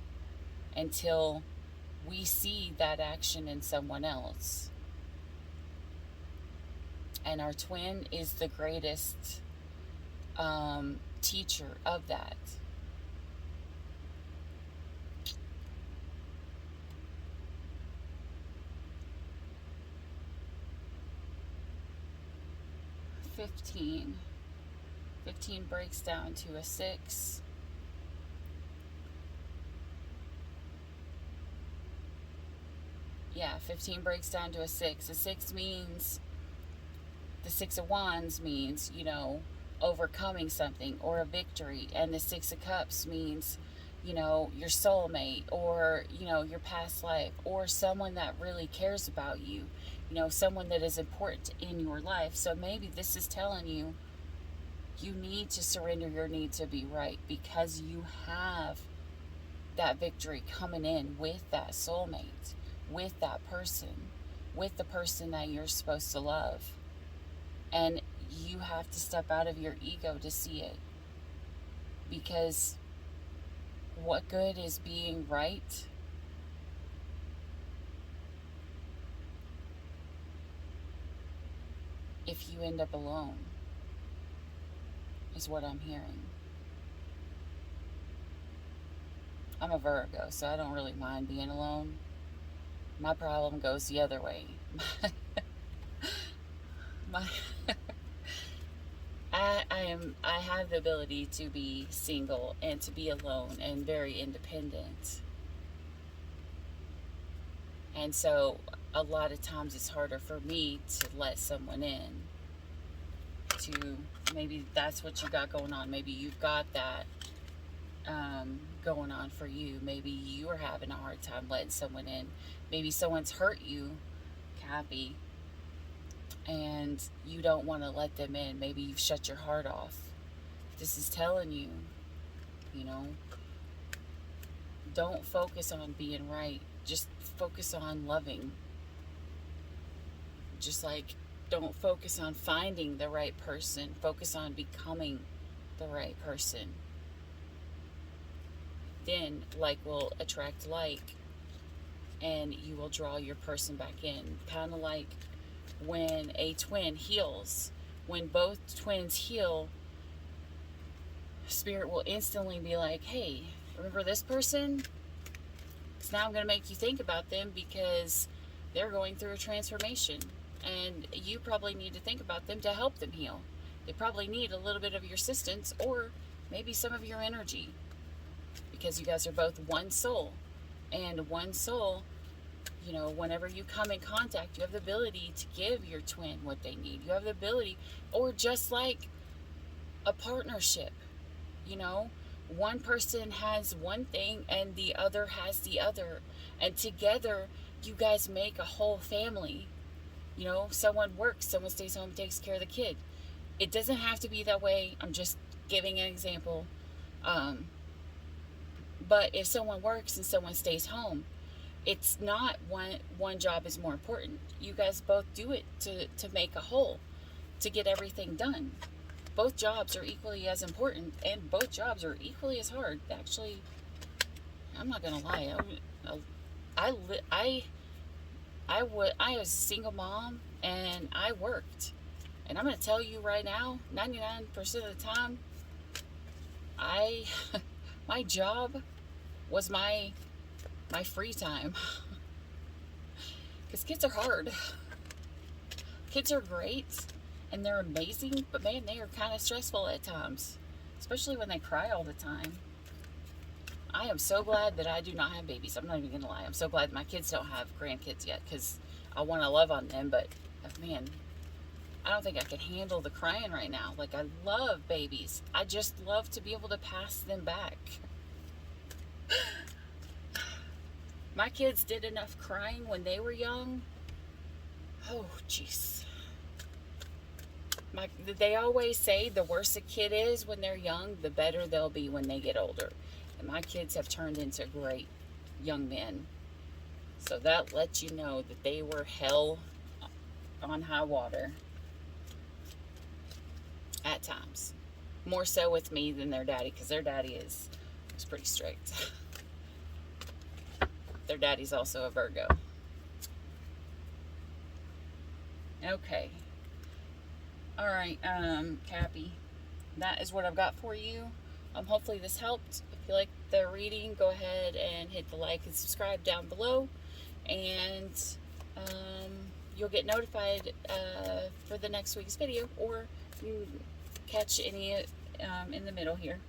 until we see that action in someone else. And our twin is the greatest teacher of that. Fifteen breaks down to a 6. Yeah, 15 breaks down to a 6. A 6 means, the 6 of Wands means, you know, overcoming something or a victory. And the 6 of Cups means, you know, your soulmate, or, you know, your past life, or someone that really cares about you, you know, someone that is important in your life. So maybe this is telling you, you need to surrender your need to be right, because you have that victory coming in with that soulmate, with that person, with the person that you're supposed to love. And you have to step out of your ego to see it. Because what good is being right if you end up alone, is what I'm hearing. I'm a Virgo, so I don't really mind being alone. My problem goes the other way. I have the ability to be single and to be alone and very independent. And so a lot of times it's harder for me to let someone in. to, maybe that's what you got going on. Maybe you've got that going on for you. Maybe you are having a hard time letting someone in. Maybe someone's hurt you, Cappy, and you don't want to let them in. Maybe you've shut your heart off. This is telling you, you know, don't focus on being right. Just focus on loving. Just like, don't focus on finding the right person. Focus on becoming the right person. Then like will attract like, and you will draw your person back in. Kind of like when a twin heals. When both twins heal, Spirit will instantly be like, hey, remember this person? Because now I'm going to make you think about them, because they're going through a transformation. And you probably need to think about them to help them heal. They probably need a little bit of your assistance, or maybe some of your energy. Because you guys are both one soul. And one soul, you know, whenever you come in contact, you have the ability to give your twin what they need. You have the ability, or just like a partnership, you know, one person has one thing and the other has the other. And together, you guys make a whole family. You know, someone works, someone stays home, takes care of the kid. It doesn't have to be that way. I'm just giving an example. But if someone works and someone stays home, it's not one job is more important. You guys both do it to make a whole, to get everything done. Both jobs are equally as important, and both jobs are equally as hard. Actually, I'm not gonna lie. I was a single mom, and I worked. And I'm gonna tell you right now, 99% of the time, my job was my free time. Because kids are hard. Kids are great, and they're amazing, but man, they are kind of stressful at times, especially when they cry all the time. I am so glad that I do not have babies. I'm not even gonna lie. I'm so glad my kids don't have grandkids yet, because I want to love on them, but man, I don't think I can handle the crying right now. Like, I love babies. I just love to be able to pass them back. My kids did enough crying when they were young. Oh, jeez. They always say the worse a kid is when they're young, the better they'll be when they get older. And my kids have turned into great young men. So that lets you know that they were hell on high water at times. More so with me than their daddy, because their daddy is pretty strict. Their daddy's also a Virgo. Okay. All right, Cappy. That is what I've got for you. Hopefully this helped. If you like the reading, go ahead and hit the like and subscribe down below. And you'll get notified for the next week's video, or you catch any in the middle here.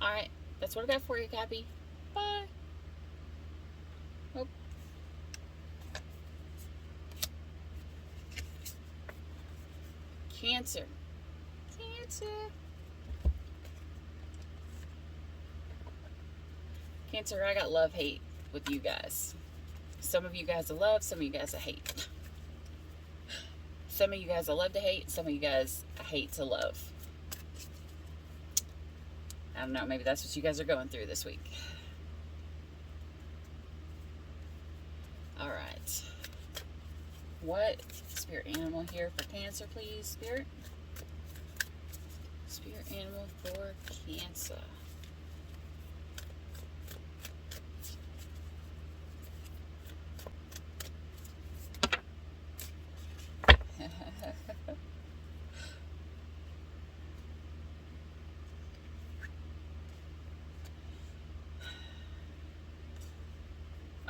All right, that's what I got for you, Cappy. Bye. Oh. Cancer. Cancer, I got love-hate with you guys. Some of you guys I love, some of you guys I hate. Some of you guys I love to hate, some of you guys I hate to love. I don't know, maybe that's what you guys are going through this week. Alright. What spirit animal here for Cancer, please? Spirit? Spirit animal for Cancer.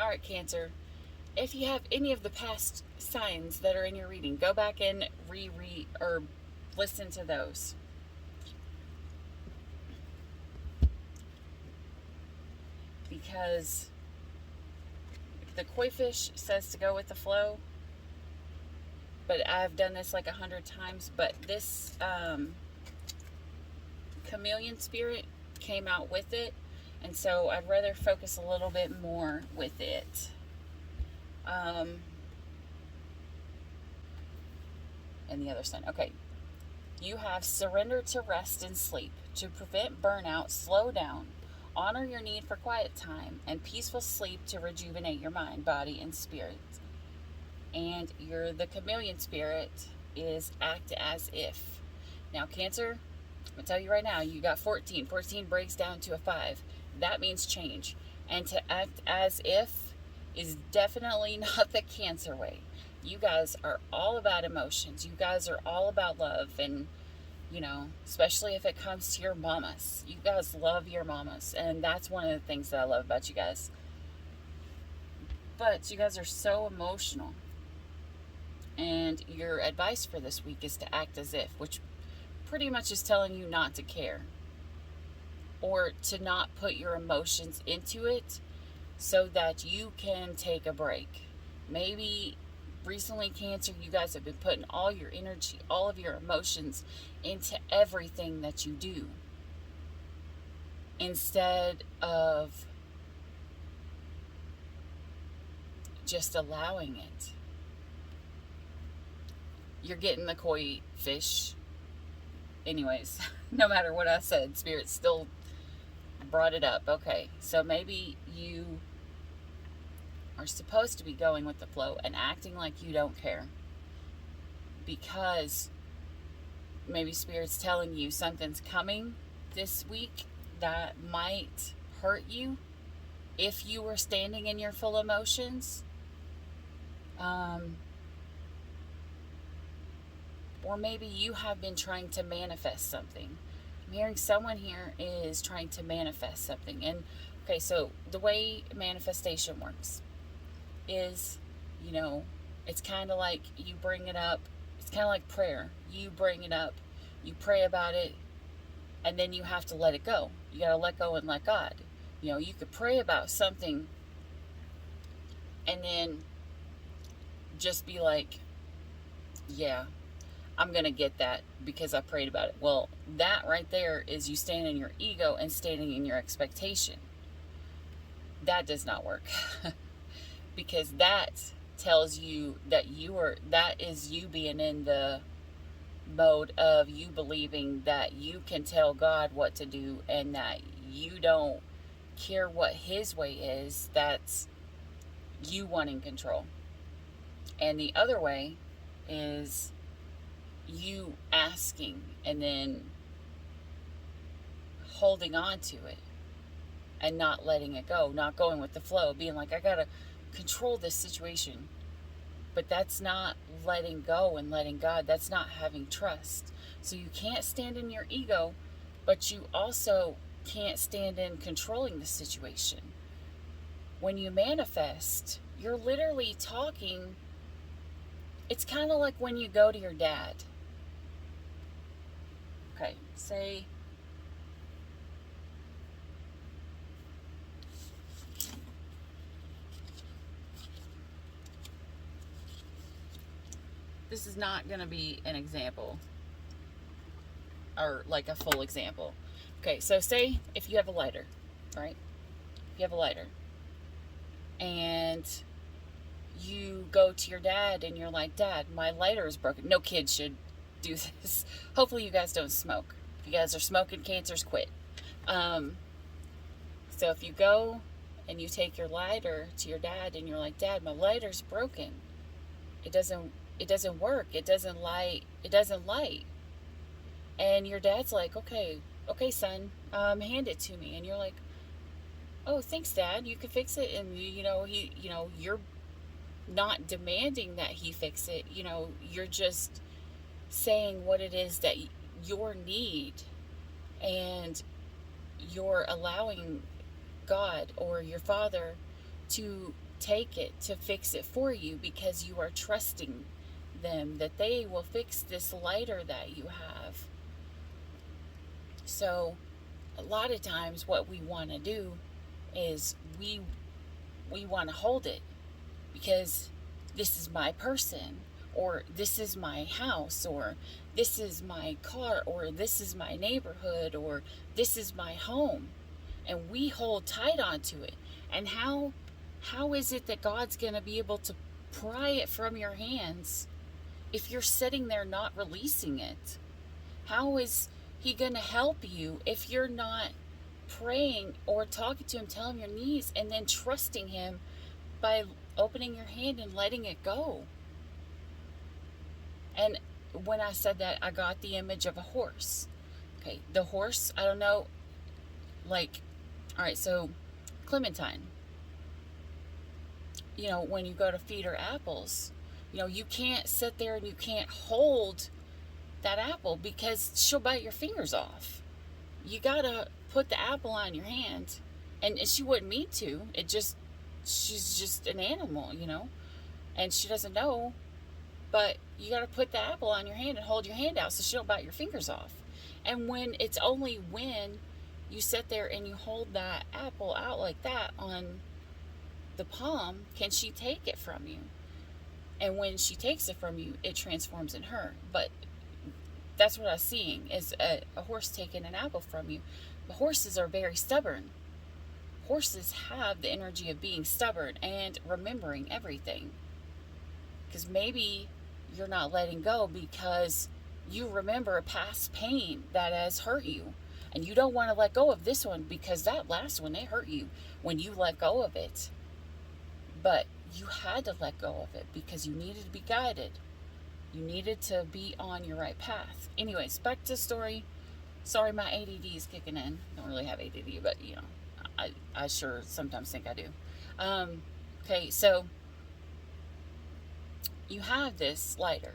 Alright, Cancer. If you have any of the past signs that are in your reading, go back and reread or listen to those. Because the koi fish says to go with the flow. but I've done this like 100 times. But this chameleon spirit came out with it, and so I'd rather focus a little bit more with it. And the other sign. Okay. You have surrendered to rest and sleep. To prevent burnout, slow down. Honor your need for quiet time and peaceful sleep to rejuvenate your mind, body, and spirit. And the chameleon spirit is act as if. Now, Cancer, I'm going to tell you right now, you got 14. 14 breaks down to a 5. That means change. And to act as if is definitely not the Cancer way. You guys are all about emotions. You guys are all about love. And, you know, especially if it comes to your mamas. You guys love your mamas. And that's one of the things that I love about you guys. But you guys are so emotional. And your advice for this week is to act as if, which pretty much is telling you not to care. Or to not put your emotions into it so that you can take a break. Maybe recently, Cancer, you guys have been putting all your energy, all of your emotions into everything that you do instead of just allowing it. You're getting the koi fish. Anyways, no matter what I said, Spirit still brought it up. Okay, so maybe you are supposed to be going with the flow and acting like you don't care because maybe Spirit's telling you something's coming this week that might hurt you if you were standing in your full emotions. Or maybe you have been trying to manifest something. I'm hearing someone here is trying to manifest something. And okay, so the way manifestation works is, you know, it's kind of like you bring it up. It's kind of like prayer. You bring it up, you pray about it, and then you have to let it go. You got to let go and let God. You know, you could pray about something and then just be like, yeah, I'm going to get that because I prayed about it. Well, that right there is you standing in your ego and standing in your expectation. That does not work. Because that tells you that that is you being in the mode of you believing that you can tell God what to do and that you don't care what his way is. That's you wanting control. And the other way is you asking and then holding on to it and not letting it go, not going with the flow, being like, I gotta control this situation. But that's not letting go and letting God. That's not having trust. So you can't stand in your ego, but you also can't stand in controlling the situation. When you manifest, you're literally talking. It's kind of like when you go to your dad. Okay, say this is not going to be an example or like a full example. Okay, so say if you have a lighter, right? You have a lighter and you go to your dad and you're like, Dad, my lighter is broken. No kid should do this. Hopefully you guys don't smoke. If you guys are smoking, Cancers, quit. So if you go and you take your lighter to your dad and you're like, Dad, my lighter's broken. It doesn't work. It doesn't light. And your dad's like, okay, son, hand it to me. And you're like, oh, thanks, Dad. You can fix it. And you're not demanding that he fix it. You're just saying what it is that your need, and you're allowing God or your father to take it, to fix it for you, because you are trusting them that they will fix this lighter that you have. So a lot of times what we want to do is we want to hold it because this is my person, or this is my house, or this is my car, or this is my neighborhood, or this is my home, and we hold tight onto it. And how is it that God's going to be able to pry it from your hands if you're sitting there not releasing it? How is he going to help you if you're not praying or talking to him, telling your needs, and then trusting him by opening your hand and letting it go? And when I said that, I got the image of a horse. Okay, the horse, I don't know, like, all right, so Clementine, you know, when you go to feed her apples, you know, you can't sit there and you can't hold that apple because she'll bite your fingers off. You gotta put the apple on your hand, and she wouldn't mean to. She's just an animal, you know, and she doesn't know. But you got to put the apple on your hand and hold your hand out so she don't bite your fingers off. And it's only when you sit there and you hold that apple out like that on the palm can she take it from you. And when she takes it from you, it transforms in her. But that's what I was seeing, is a horse taking an apple from you. The horses are very stubborn. Horses have the energy of being stubborn and remembering everything. Because maybe you're not letting go because you remember a past pain that has hurt you. And you don't want to let go of this one because that last one, it hurt you when you let go of it. But you had to let go of it because you needed to be guided. You needed to be on your right path. Anyways, back to the story. Sorry, my ADD is kicking in. I don't really have ADD, but, you know, I sure sometimes think I do. Okay, so you have this lighter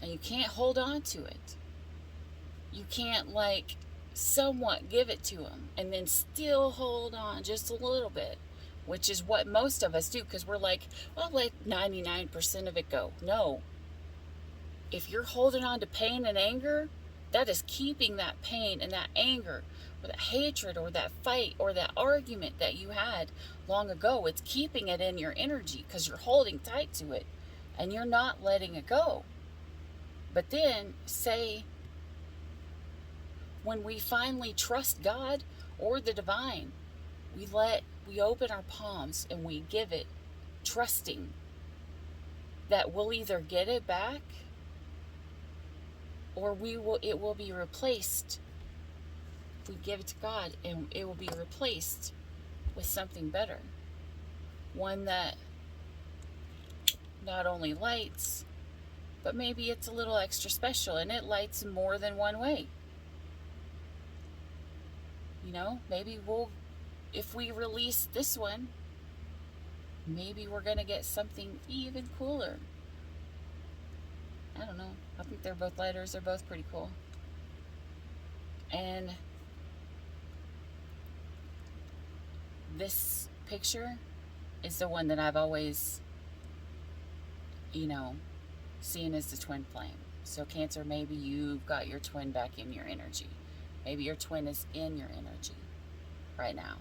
and you can't hold on to it. You can't, like, somewhat give it to him and then still hold on just a little bit, which is what most of us do, because we're like, well, let 99% of it go. No. If you're holding on to pain and anger, that is keeping that pain and that anger or that hatred or that fight or that argument that you had long ago. It's keeping it in your energy because you're holding tight to it and you're not letting it go. But then, say, when we finally trust God or the divine, we open our palms and we give it, trusting that we'll either get it back or it will be replaced. If we give it to God, and it will be replaced with something better. One that not only lights, but maybe it's a little extra special and it lights more than one way. You know, maybe if we release this one, maybe we're going to get something even cooler. I don't know. I think they're both lighters. They're both pretty cool. And this picture is the one that I've always, you know, seen as the twin flame. So Cancer, maybe you've got your twin back in your energy. Maybe your twin is in your energy right now.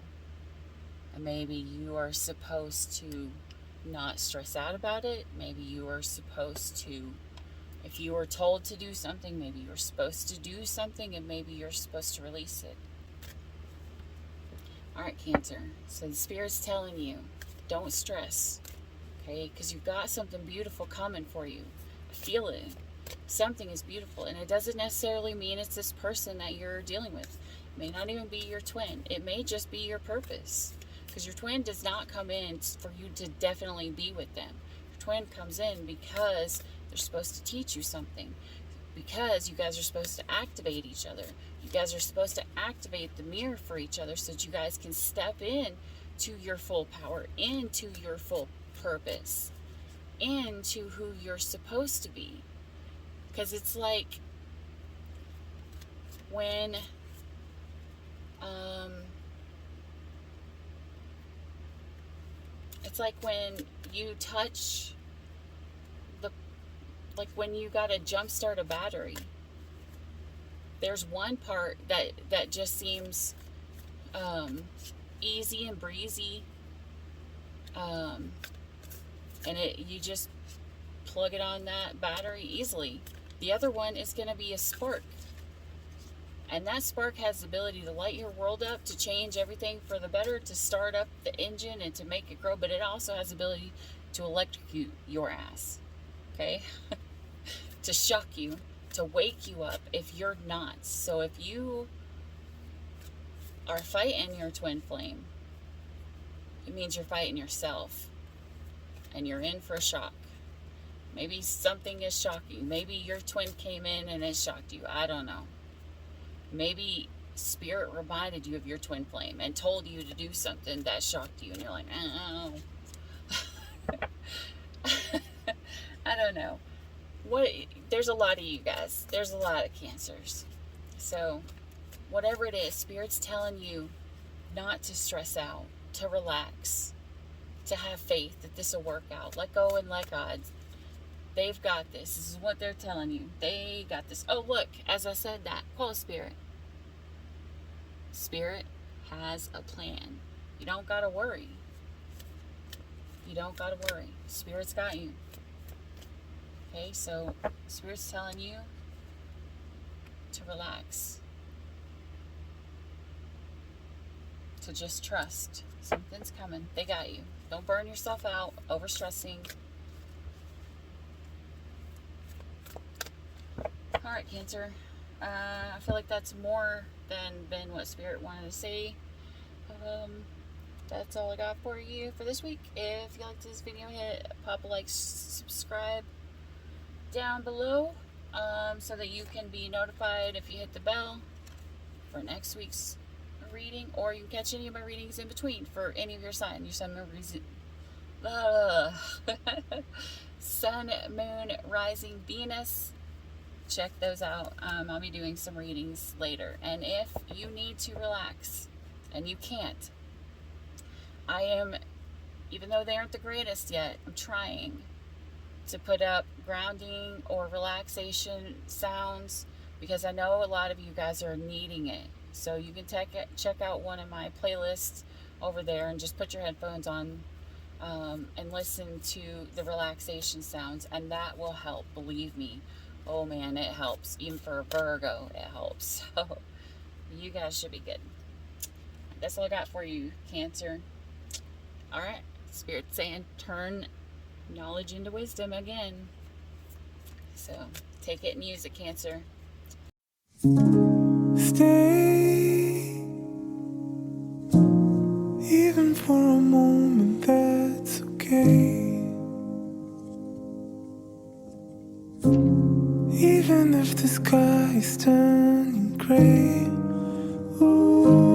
And maybe you are supposed to not stress out about it. Maybe you are supposed to, if you were told to do something, maybe you're supposed to do something, and maybe you're supposed to release it. All right, Cancer. So the Spirit's telling you, don't stress, okay? Because you've got something beautiful coming for you. I feel it. Something is beautiful, and it doesn't necessarily mean it's this person that you're dealing with. It may not even be your twin. It may just be your purpose, because your twin does not come in for you to definitely be with them. Your twin comes in because they're supposed to teach you something, because you guys are supposed to activate each other. You guys are supposed to activate the mirror for each other so that you guys can step in to your full power, into your full purpose, into who you're supposed to be. Because it's like when you touch when you gotta jumpstart a battery. There's one part that just seems easy and breezy, and you just plug it on that battery easily. The other one is going to be a spark. And that spark has the ability to light your world up, to change everything for the better, to start up the engine and to make it grow. But it also has the ability to electrocute your ass. Okay? To shock you, to wake you up if you're not. So if you are fighting your twin flame, it means you're fighting yourself. And you're in for a shock. Maybe something is shocking. Maybe your twin came in and it shocked you. I don't know. Maybe spirit reminded you of your twin flame and told you to do something that shocked you. And you're like, oh. I don't know. There's a lot of you guys. There's a lot of Cancers. So whatever it is, Spirit's telling you not to stress out, to relax, to have faith that this will work out. Let go and let God. They've got this. This is what they're telling you. They got this. Oh, look, as I said that, call Spirit. Spirit has a plan. You don't got to worry. You don't got to worry. Spirit's got you. Okay, so Spirit's telling you to relax. To just trust. Something's coming. They got you. Don't burn yourself out, overstressing. Alright, Cancer. I feel like that's more than what Spirit wanted to say. That's all I got for you for this week. If you liked this video, pop a like, subscribe down below, so that you can be notified if you hit the bell for next week's reading, or you can catch any of my readings in between for any of your sign, your sun, moon, sun, moon, rising, Venus. Check those out. I'll be doing some readings later. And if you need to relax and you can't, I am, even though they aren't the greatest yet, I'm trying to put up grounding or relaxation sounds, because I know a lot of you guys are needing it. So you can check out one of my playlists over there and just put your headphones on and listen to the relaxation sounds, and that will help, believe me. Oh man, it helps. Even for a Virgo, it helps. So you guys should be good. That's all I got for you, Cancer. Alright, Spirit's saying turn knowledge into wisdom again. So take it and use it, Cancer. Stay, even for a moment, that's okay. Even if the sky is turning gray, ooh.